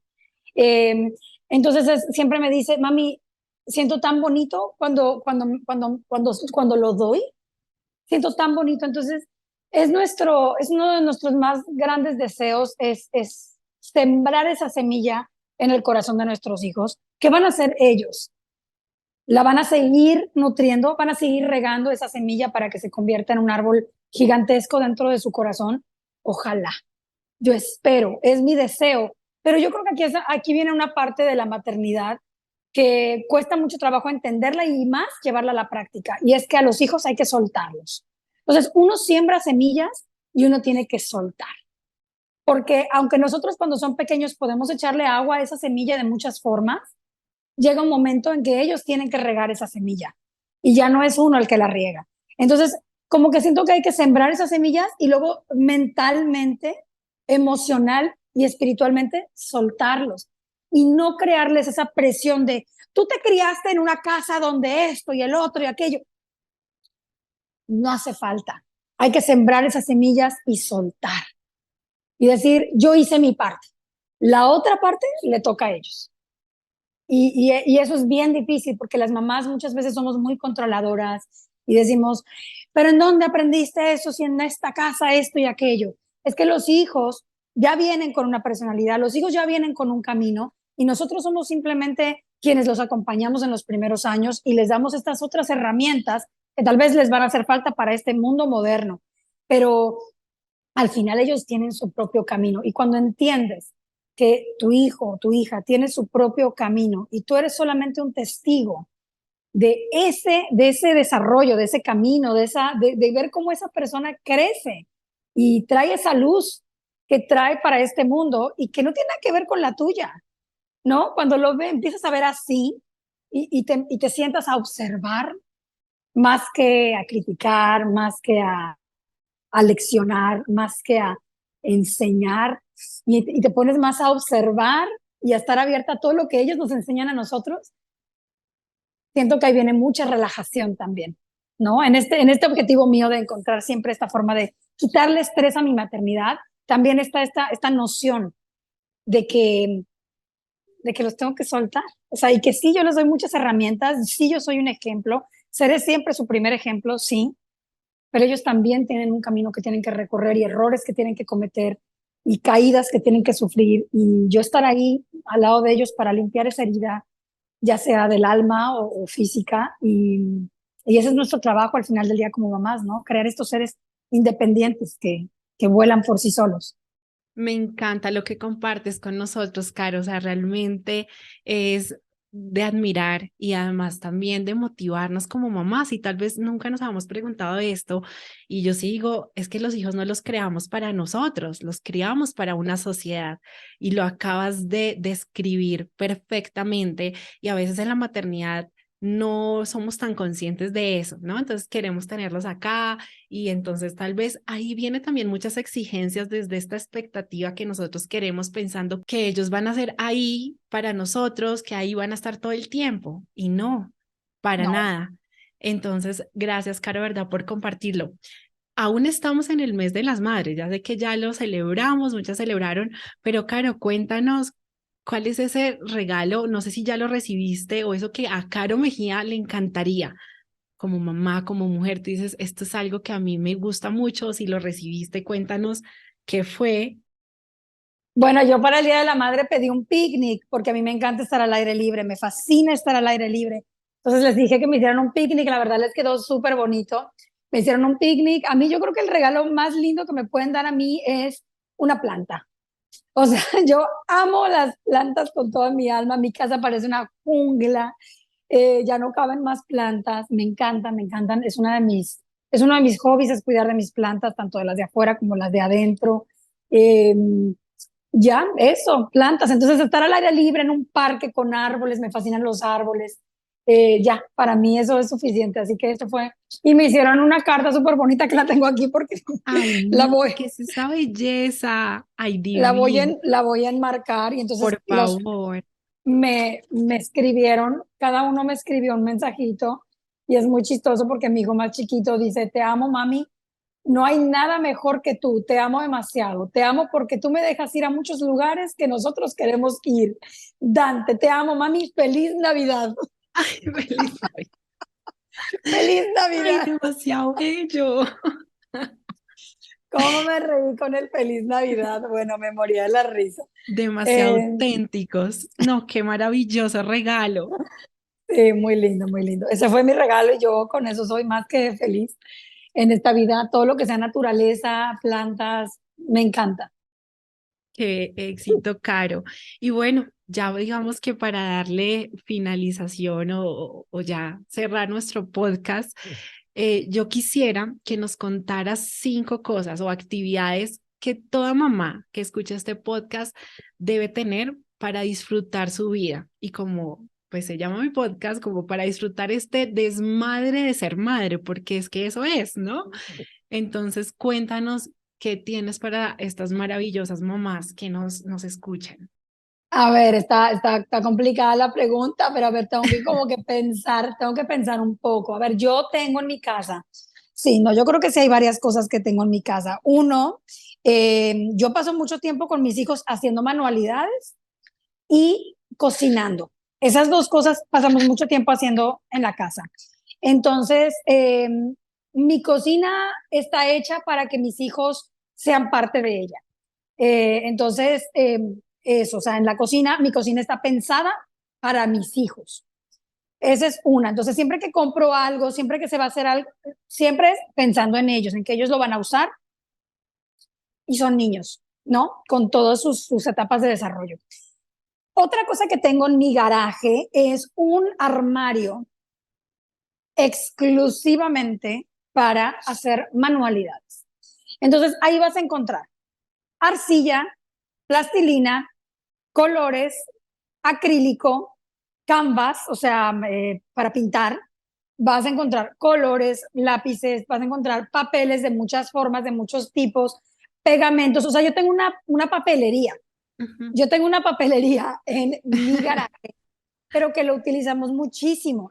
Eh, entonces, siempre me dice, mami, siento tan bonito cuando lo doy, siento tan bonito. Entonces, es uno de nuestros más grandes deseos, es sembrar esa semilla en el corazón de nuestros hijos. ¿Qué van a hacer ellos? La van a seguir nutriendo, van a seguir regando esa semilla para que se convierta en un árbol gigantesco dentro de su corazón. Ojalá. Yo espero, es mi deseo. Pero yo creo que aquí viene una parte de la maternidad que cuesta mucho trabajo entenderla y más llevarla a la práctica. Y es que a los hijos hay que soltarlos. Entonces, uno siembra semillas y uno tiene que soltar. Porque aunque nosotros cuando son pequeños podemos echarle agua a esa semilla de muchas formas, llega un momento en que ellos tienen que regar esa semilla y ya no es uno el que la riega. Entonces, como que siento que hay que sembrar esas semillas y luego mentalmente, emocional y espiritualmente soltarlos y no crearles esa presión de tú te criaste en una casa donde esto y el otro y aquello. No hace falta. Hay que sembrar esas semillas y soltar y decir, yo hice mi parte. La otra parte le toca a ellos. Y eso es bien difícil porque las mamás muchas veces somos muy controladoras y decimos, pero ¿en dónde aprendiste eso si en esta casa esto y aquello? Es que los hijos ya vienen con una personalidad, los hijos ya vienen con un camino y nosotros somos simplemente quienes los acompañamos en los primeros años y les damos estas otras herramientas que tal vez les van a hacer falta para este mundo moderno, pero al final ellos tienen su propio camino y cuando entiendes que tu hijo o tu hija tiene su propio camino y tú eres solamente un testigo de ese desarrollo, de ese camino, de ver cómo esa persona crece y trae esa luz que trae para este mundo y que no tiene nada que ver con la tuya, ¿no? Cuando lo ves, empiezas a ver así y te sientas a observar más que a criticar, más que a leccionar, más que a enseñar, y te pones más a observar y a estar abierta a todo lo que ellos nos enseñan a nosotros. Siento que ahí viene mucha relajación también, ¿no? En este objetivo mío de encontrar siempre esta forma de quitarle estrés a mi maternidad, también está esta noción de de que los tengo que soltar. O sea, y que sí, yo les doy muchas herramientas, sí, yo soy un ejemplo, seré siempre su primer ejemplo, sí, pero ellos también tienen un camino que tienen que recorrer y errores que tienen que cometer y caídas que tienen que sufrir, y yo estar ahí al lado de ellos para limpiar esa herida, ya sea del alma o física, y ese es nuestro trabajo al final del día como mamás, ¿no? Crear estos seres independientes que vuelan por sí solos. Me encanta lo que compartes con nosotros, Caro. O sea, realmente es de admirar y además también de motivarnos como mamás. Y tal vez nunca nos habíamos preguntado esto. Y yo sí digo, es que los hijos no los creamos para nosotros, los criamos para una sociedad. Y lo acabas de describir perfectamente. Y a veces en la maternidad no somos tan conscientes de eso, ¿no? Entonces queremos tenerlos acá y entonces tal vez ahí viene también muchas exigencias desde esta expectativa que nosotros queremos pensando que ellos van a ser ahí para nosotros, que ahí van a estar todo el tiempo y no, para No. nada. Entonces, gracias, Caro, ¿verdad? Por compartirlo. Aún estamos en el mes de las madres, ya sé que ya lo celebramos, muchas celebraron, pero Caro, cuéntanos cuál es ese regalo, no sé si ya lo recibiste o eso que a Caro Mejía le encantaría como mamá, como mujer, tú dices, esto es algo que a mí me gusta mucho, si lo recibiste, cuéntanos qué fue. Bueno, yo para el Día de la Madre pedí un picnic porque a mí me encanta estar al aire libre, me fascina estar al aire libre. Entonces les dije que me hicieran un picnic, la verdad les quedó súper bonito. Me hicieron un picnic. A mí yo creo que el regalo más lindo que me pueden dar a mí es una planta. O sea, yo amo las plantas con toda mi alma. Mi casa parece una jungla. Ya no caben más plantas. Me encantan, me encantan. Es uno de mis hobbies, es cuidar de mis plantas, tanto de las de afuera como las de adentro. Eh, ya, eso, plantas. Entonces, estar al aire libre en un parque con árboles, me fascinan los árboles. Ya, para mí eso es suficiente. Así que esto fue. Y me hicieron una carta súper bonita que la tengo aquí porque Ay, la no, voy, ¿qué es esa belleza? Ay, divino, la voy a enmarcar. Y entonces por favor. me escribieron, cada uno me escribió un mensajito. Y es muy chistoso porque mi hijo más chiquito dice: Te amo, mami. No hay nada mejor que tú, te amo demasiado, te amo porque tú me dejas ir a muchos lugares que nosotros queremos ir. Dante, te amo, mami, feliz Navidad. Ay, feliz Navidad. Feliz Ay, Navidad. demasiado bello. ¿Cómo me reí con el feliz Navidad? Bueno, me moría de la risa. Demasiado Eh, auténticos. No, qué maravilloso regalo. sí, muy lindo, muy lindo. Ese fue mi regalo y yo con eso soy más que feliz en esta vida. Todo lo que sea naturaleza, plantas, me encanta. Qué éxito, Caro. Y bueno, ya digamos que para darle finalización o ya cerrar nuestro podcast, yo quisiera que nos contaras 5 cosas o actividades que toda mamá que escucha este podcast debe tener para disfrutar su vida. Y como pues se llama mi podcast, como para disfrutar este desmadre de ser madre, porque es que eso es, ¿no? Entonces, cuéntanos qué tienes para estas maravillosas mamás que nos escuchan. A ver, está complicada la pregunta, pero a ver, tengo que pensar un poco. A ver, yo tengo en mi casa, sí, no, yo creo que sí hay varias cosas que tengo en mi casa. Uno, yo paso mucho tiempo con mis hijos haciendo manualidades y cocinando. Esas dos cosas pasamos mucho tiempo haciendo en la casa. Entonces, mi cocina está hecha para que mis hijos sean parte de ella. Entonces, eso, o sea, en la cocina, mi cocina está pensada para mis hijos. Esa es una. Entonces, siempre que compro algo, siempre que se va a hacer algo, siempre es pensando en ellos, en que ellos lo van a usar y son niños. ¿no? Con todas sus etapas de desarrollo. Otra cosa que tengo en mi garaje es un armario exclusivamente para hacer manualidades. Entonces ahí vas a encontrar arcilla, plastilina, colores, acrílico, canvas, o sea, para pintar. Vas a encontrar colores, lápices, vas a encontrar papeles de muchas formas, de muchos tipos, pegamentos. O sea, yo tengo una papelería. Ujú. Yo tengo una papelería en mi garaje, pero que lo utilizamos muchísimo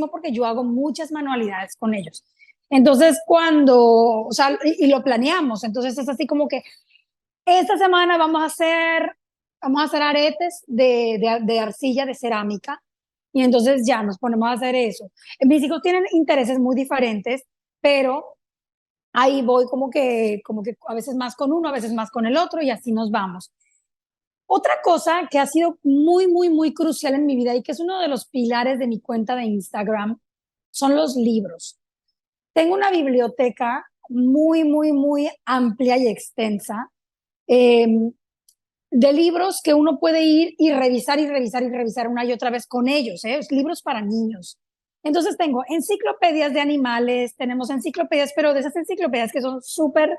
porque yo hago muchas manualidades con ellos. Entonces, o sea, y lo planeamos, entonces es así como que esta semana vamos a hacer aretes de arcilla, de cerámica, y entonces ya nos ponemos a hacer eso. Mis hijos tienen intereses muy diferentes, pero ahí voy como que a veces más con uno, a veces más con el otro, y así nos vamos. Otra cosa que ha sido muy, muy, muy crucial en mi vida y que es uno de los pilares de mi cuenta de Instagram son los libros. Tengo una biblioteca muy, muy, muy amplia y extensa eh, de libros que uno puede ir y revisar y revisar y revisar una y otra vez con ellos, ¿eh? Libros para niños. Entonces tengo enciclopedias de animales, tenemos enciclopedias, pero de esas enciclopedias que son súper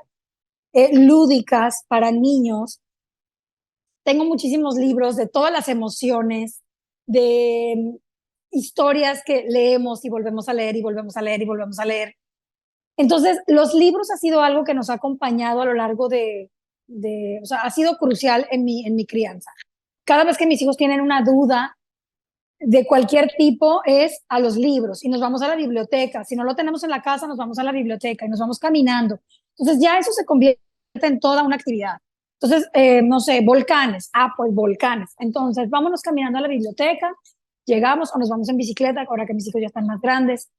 lúdicas para niños. Tengo muchísimos libros de todas las emociones, de historias que leemos y volvemos a leer y volvemos a leer y volvemos a leer. Entonces, los libros ha sido algo que nos ha acompañado a lo largo o sea, ha sido crucial en mi crianza. Cada vez que mis hijos tienen una duda de cualquier tipo es a los libros y nos vamos a la biblioteca. Si no lo tenemos en la casa, nos vamos a la biblioteca y nos vamos caminando. Entonces ya eso se convierte en toda una actividad. Entonces, no sé, volcanes. Ah, pues volcanes. Entonces, vámonos caminando a la biblioteca, llegamos o nos vamos en bicicleta, ahora que mis hijos ya están más grandes,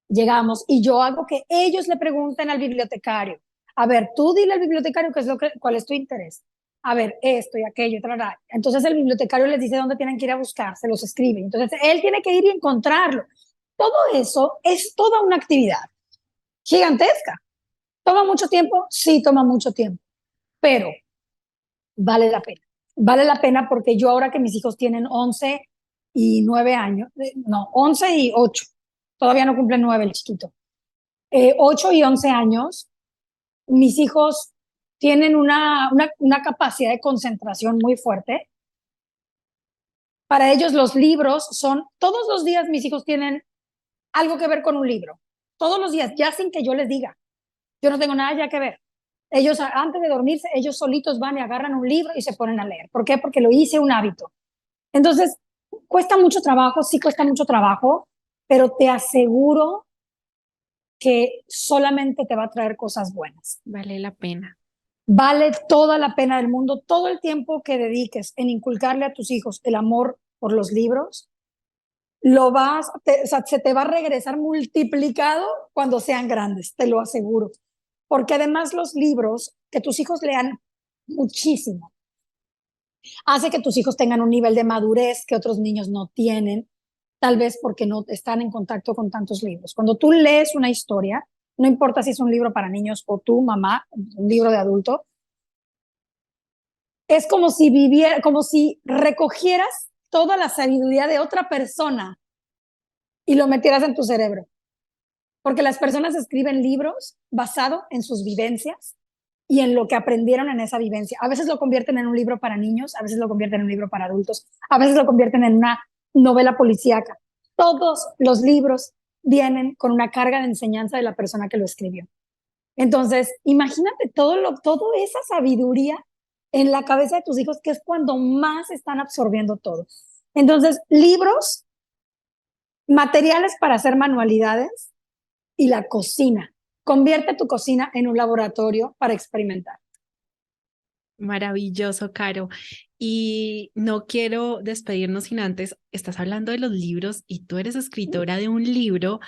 llegamos y yo hago que ellos le pregunten al bibliotecario, a ver, tú dile al bibliotecario qué es cuál es tu interés. A ver, esto y aquello, trará. Entonces el bibliotecario les dice dónde tienen que ir a buscar, se los escribe. Entonces él tiene que ir y encontrarlo. Todo eso es toda una actividad gigantesca. ¿Toma mucho tiempo? Sí, toma mucho tiempo, pero vale la pena. Vale la pena porque yo ahora que mis hijos tienen 11 y 9 años, no, 11 y 8, todavía no cumplen 9 el chiquito, 8 y 11 años, mis hijos tienen una capacidad de concentración muy fuerte. Para ellos los libros son, todos los días mis hijos tienen algo que ver con un libro. Todos los días, ya sin que yo les diga. Yo no tengo nada ya que ver. Ellos, antes de dormirse, ellos solitos van y agarran un libro y se ponen a leer. ¿Por qué? Porque lo hice un hábito. Entonces, cuesta mucho trabajo, sí cuesta mucho trabajo, pero te aseguro que solamente te va a traer cosas buenas. Vale la pena. Vale toda la pena del mundo, todo el tiempo que dediques en inculcarle a tus hijos el amor por los libros, o sea, se te va a regresar multiplicado cuando sean grandes, te lo aseguro. Porque además los libros, que tus hijos lean muchísimo, hace que tus hijos tengan un nivel de madurez que otros niños no tienen, tal vez porque no están en contacto con tantos libros. Cuando tú lees una historia, no importa si es un libro para niños o tú, mamá, un libro de adulto, es como si recogieras toda la sabiduría de otra persona y lo metieras en tu cerebro. Porque las personas escriben libros basado en sus vivencias y en lo que aprendieron en esa vivencia. A veces lo convierten en un libro para niños, a veces lo convierten en un libro para adultos, a veces lo convierten en una novela policíaca. Todos los libros vienen con una carga de enseñanza de la persona que lo escribió. Entonces, imagínate toda esa sabiduría en la cabeza de tus hijos, que es cuando más están absorbiendo todo. Entonces, libros, materiales para hacer manualidades y la cocina. Convierte tu cocina en un laboratorio para experimentar. Maravilloso, Caro. Y no quiero despedirnos sin antes, estás hablando de los libros y tú eres escritora de un libro,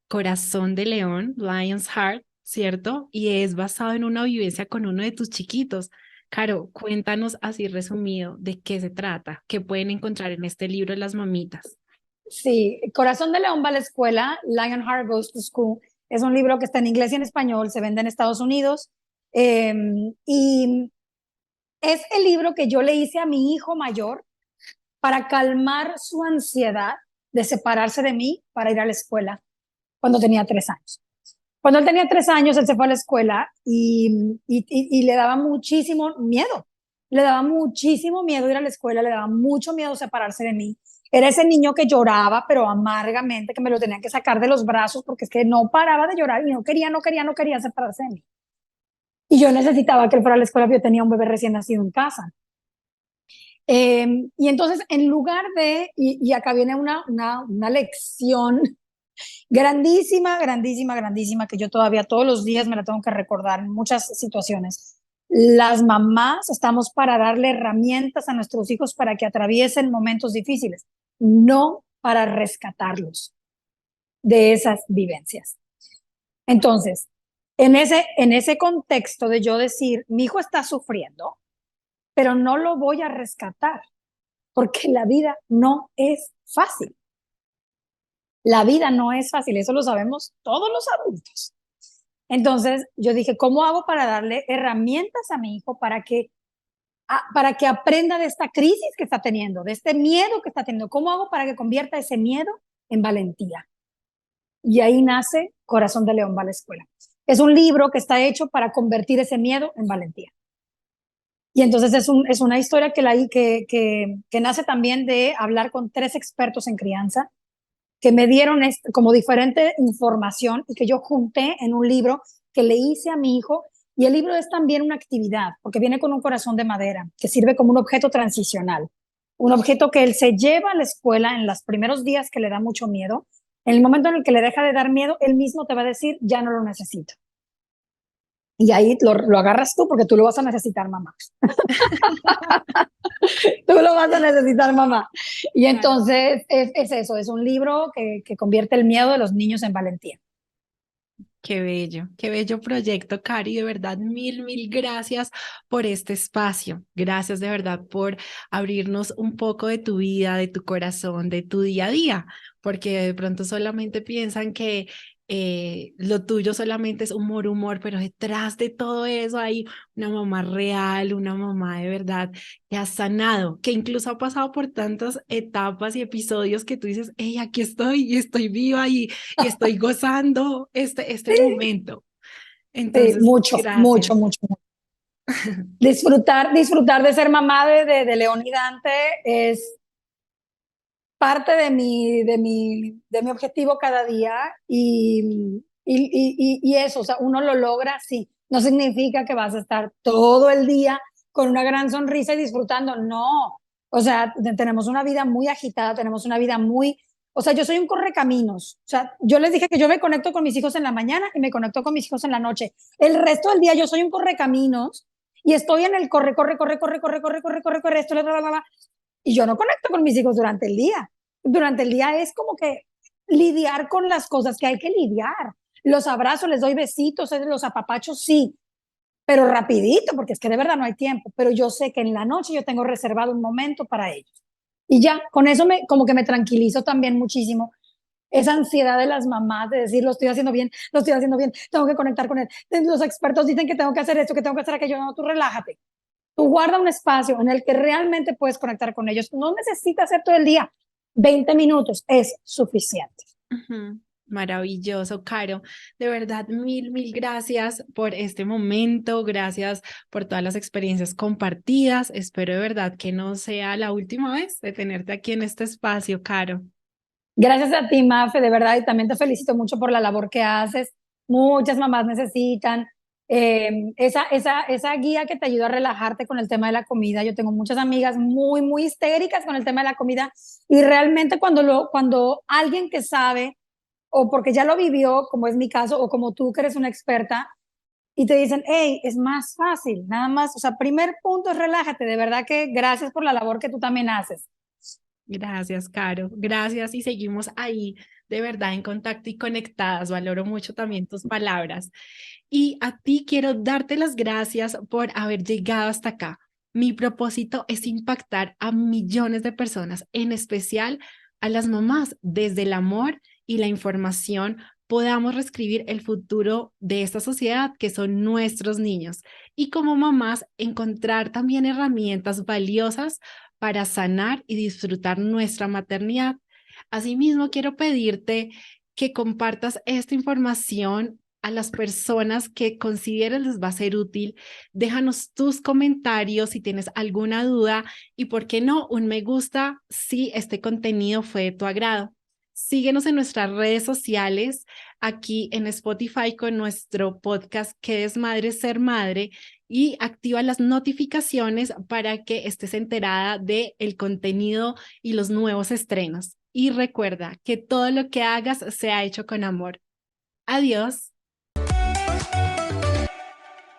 Corazón de León, Lion's Heart, ¿cierto? Y es basado en una vivencia con uno de tus chiquitos. Caro, cuéntanos así resumido de qué se trata, qué pueden encontrar en este libro las mamitas. Sí, Corazón de León va a la escuela, Lionheart Goes to School. Es un libro que está en inglés y en español, se vende en Estados Unidos. Y es el libro que yo le hice a mi hijo mayor para calmar su ansiedad de separarse de mí para ir a la escuela cuando tenía 3 años. Cuando él tenía 3 años, él se fue a la escuela y le daba muchísimo miedo. Le daba muchísimo miedo ir a la escuela, le daba mucho miedo separarse de mí. Era ese niño que lloraba, pero amargamente, que me lo tenían que sacar de los brazos porque es que no paraba de llorar y no quería separarse de mí. Y yo necesitaba que él fuera a la escuela, porque yo tenía un bebé recién nacido en casa. Y entonces, en lugar de, y acá viene una lección grandísima, grandísima, grandísima, que yo todavía todos los días me la tengo que recordar en muchas situaciones. Las mamás estamos para darle herramientas a nuestros hijos para que atraviesen momentos difíciles, no para rescatarlos de esas vivencias. Entonces, en ese contexto de yo decir, mi hijo está sufriendo, pero no lo voy a rescatar, porque la vida no es fácil. La vida no es fácil, eso lo sabemos todos los adultos. Entonces yo dije, ¿cómo hago para darle herramientas a mi hijo para que aprenda de esta crisis que está teniendo, de este miedo que está teniendo? ¿Cómo hago para que convierta ese miedo en valentía? Y ahí nace Corazón de León va a la escuela. Es un libro que está hecho para convertir ese miedo en valentía. Y entonces es una historia que nace también de hablar con 3 expertos en crianza que me dieron como diferente información y que yo junté en un libro que le hice a mi hijo. Y el libro es también una actividad, porque viene con un corazón de madera, que sirve como un objeto transicional, un objeto que él se lleva a la escuela en los primeros días que le da mucho miedo. En el momento en el que le deja de dar miedo, él mismo te va a decir, ya no lo necesito. Y ahí lo agarras tú porque tú lo vas a necesitar, mamá. Tú lo vas a necesitar, mamá. Y entonces es eso, es un libro que convierte el miedo de los niños en valentía. Qué bello proyecto, Cari. De verdad, mil, mil gracias por este espacio. Gracias de verdad por abrirnos un poco de tu vida, de tu corazón, de tu día a día, porque de pronto solamente piensan que lo tuyo solamente es humor, pero detrás de todo eso hay una mamá real, una mamá de verdad que ha sanado, que incluso ha pasado por tantas etapas y episodios que tú dices, hey, aquí estoy y estoy viva y estoy gozando este momento. Sí, Entonces, mucho, mucho, gracias. mucho, mucho. Disfrutar de ser mamá de León y Dante es parte de mi objetivo cada día y eso, o sea, uno lo logra, sí. No significa que vas a estar todo el día con una gran sonrisa y disfrutando, no. O sea, tenemos una vida muy agitada, tenemos una vida muy, o sea, yo soy un correcaminos. O sea, yo les dije que yo me conecto con mis hijos en la mañana y me conecto con mis hijos en la noche. El resto del día yo soy un correcaminos y estoy en el corre, esto, y yo no conecto con mis hijos durante el día. Durante el día es como que lidiar con las cosas que hay que lidiar. Los abrazo, les doy besitos, los apapachos, sí, pero rapidito, porque es que de verdad no hay tiempo. Pero yo sé que en la noche yo tengo reservado un momento para ellos. Y ya, con eso como que me tranquilizo también muchísimo. Esa ansiedad de las mamás de decir, lo estoy haciendo bien, lo estoy haciendo bien, tengo que conectar con él. Los expertos dicen que tengo que hacer esto, que tengo que hacer aquello. No, tú relájate. Tú guarda un espacio en el que realmente puedes conectar con ellos. No necesitas hacer todo el día. 20 minutos es suficiente. Ujú. Maravilloso, Caro. De verdad, mil, mil gracias por este momento. Gracias por todas las experiencias compartidas. Espero de verdad que no sea la última vez de tenerte aquí en este espacio, Caro. Gracias a ti, Mafe, de verdad, y también te felicito mucho por la labor que haces. Muchas mamás necesitan esa guía que te ayuda a relajarte con el tema de la comida. Yo tengo muchas amigas muy, muy histéricas con el tema de la comida y realmente cuando alguien que sabe o porque ya lo vivió, como es mi caso, o como tú que eres una experta, y te dicen, hey, es más fácil, nada más, o sea, primer punto es relájate, de verdad que gracias por la labor que tú también haces. Gracias, Caro. Gracias y seguimos ahí de verdad en contacto y conectadas. Valoro mucho también tus palabras. Y a ti quiero darte las gracias por haber llegado hasta acá. Mi propósito es impactar a millones de personas, en especial a las mamás, desde el amor y la información podamos reescribir el futuro de esta sociedad que son nuestros niños. Y como mamás, encontrar también herramientas valiosas para sanar y disfrutar nuestra maternidad. Asimismo, quiero pedirte que compartas esta información a las personas que consideres les va a ser útil. Déjanos tus comentarios si tienes alguna duda y, por qué no, un me gusta si este contenido fue de tu agrado. Síguenos en nuestras redes sociales, aquí en Spotify con nuestro podcast ¿Qué es madre ser madre? Y activa las notificaciones para que estés enterada de el contenido y los nuevos estrenos. Y recuerda que todo lo que hagas sea hecho con amor. Adiós.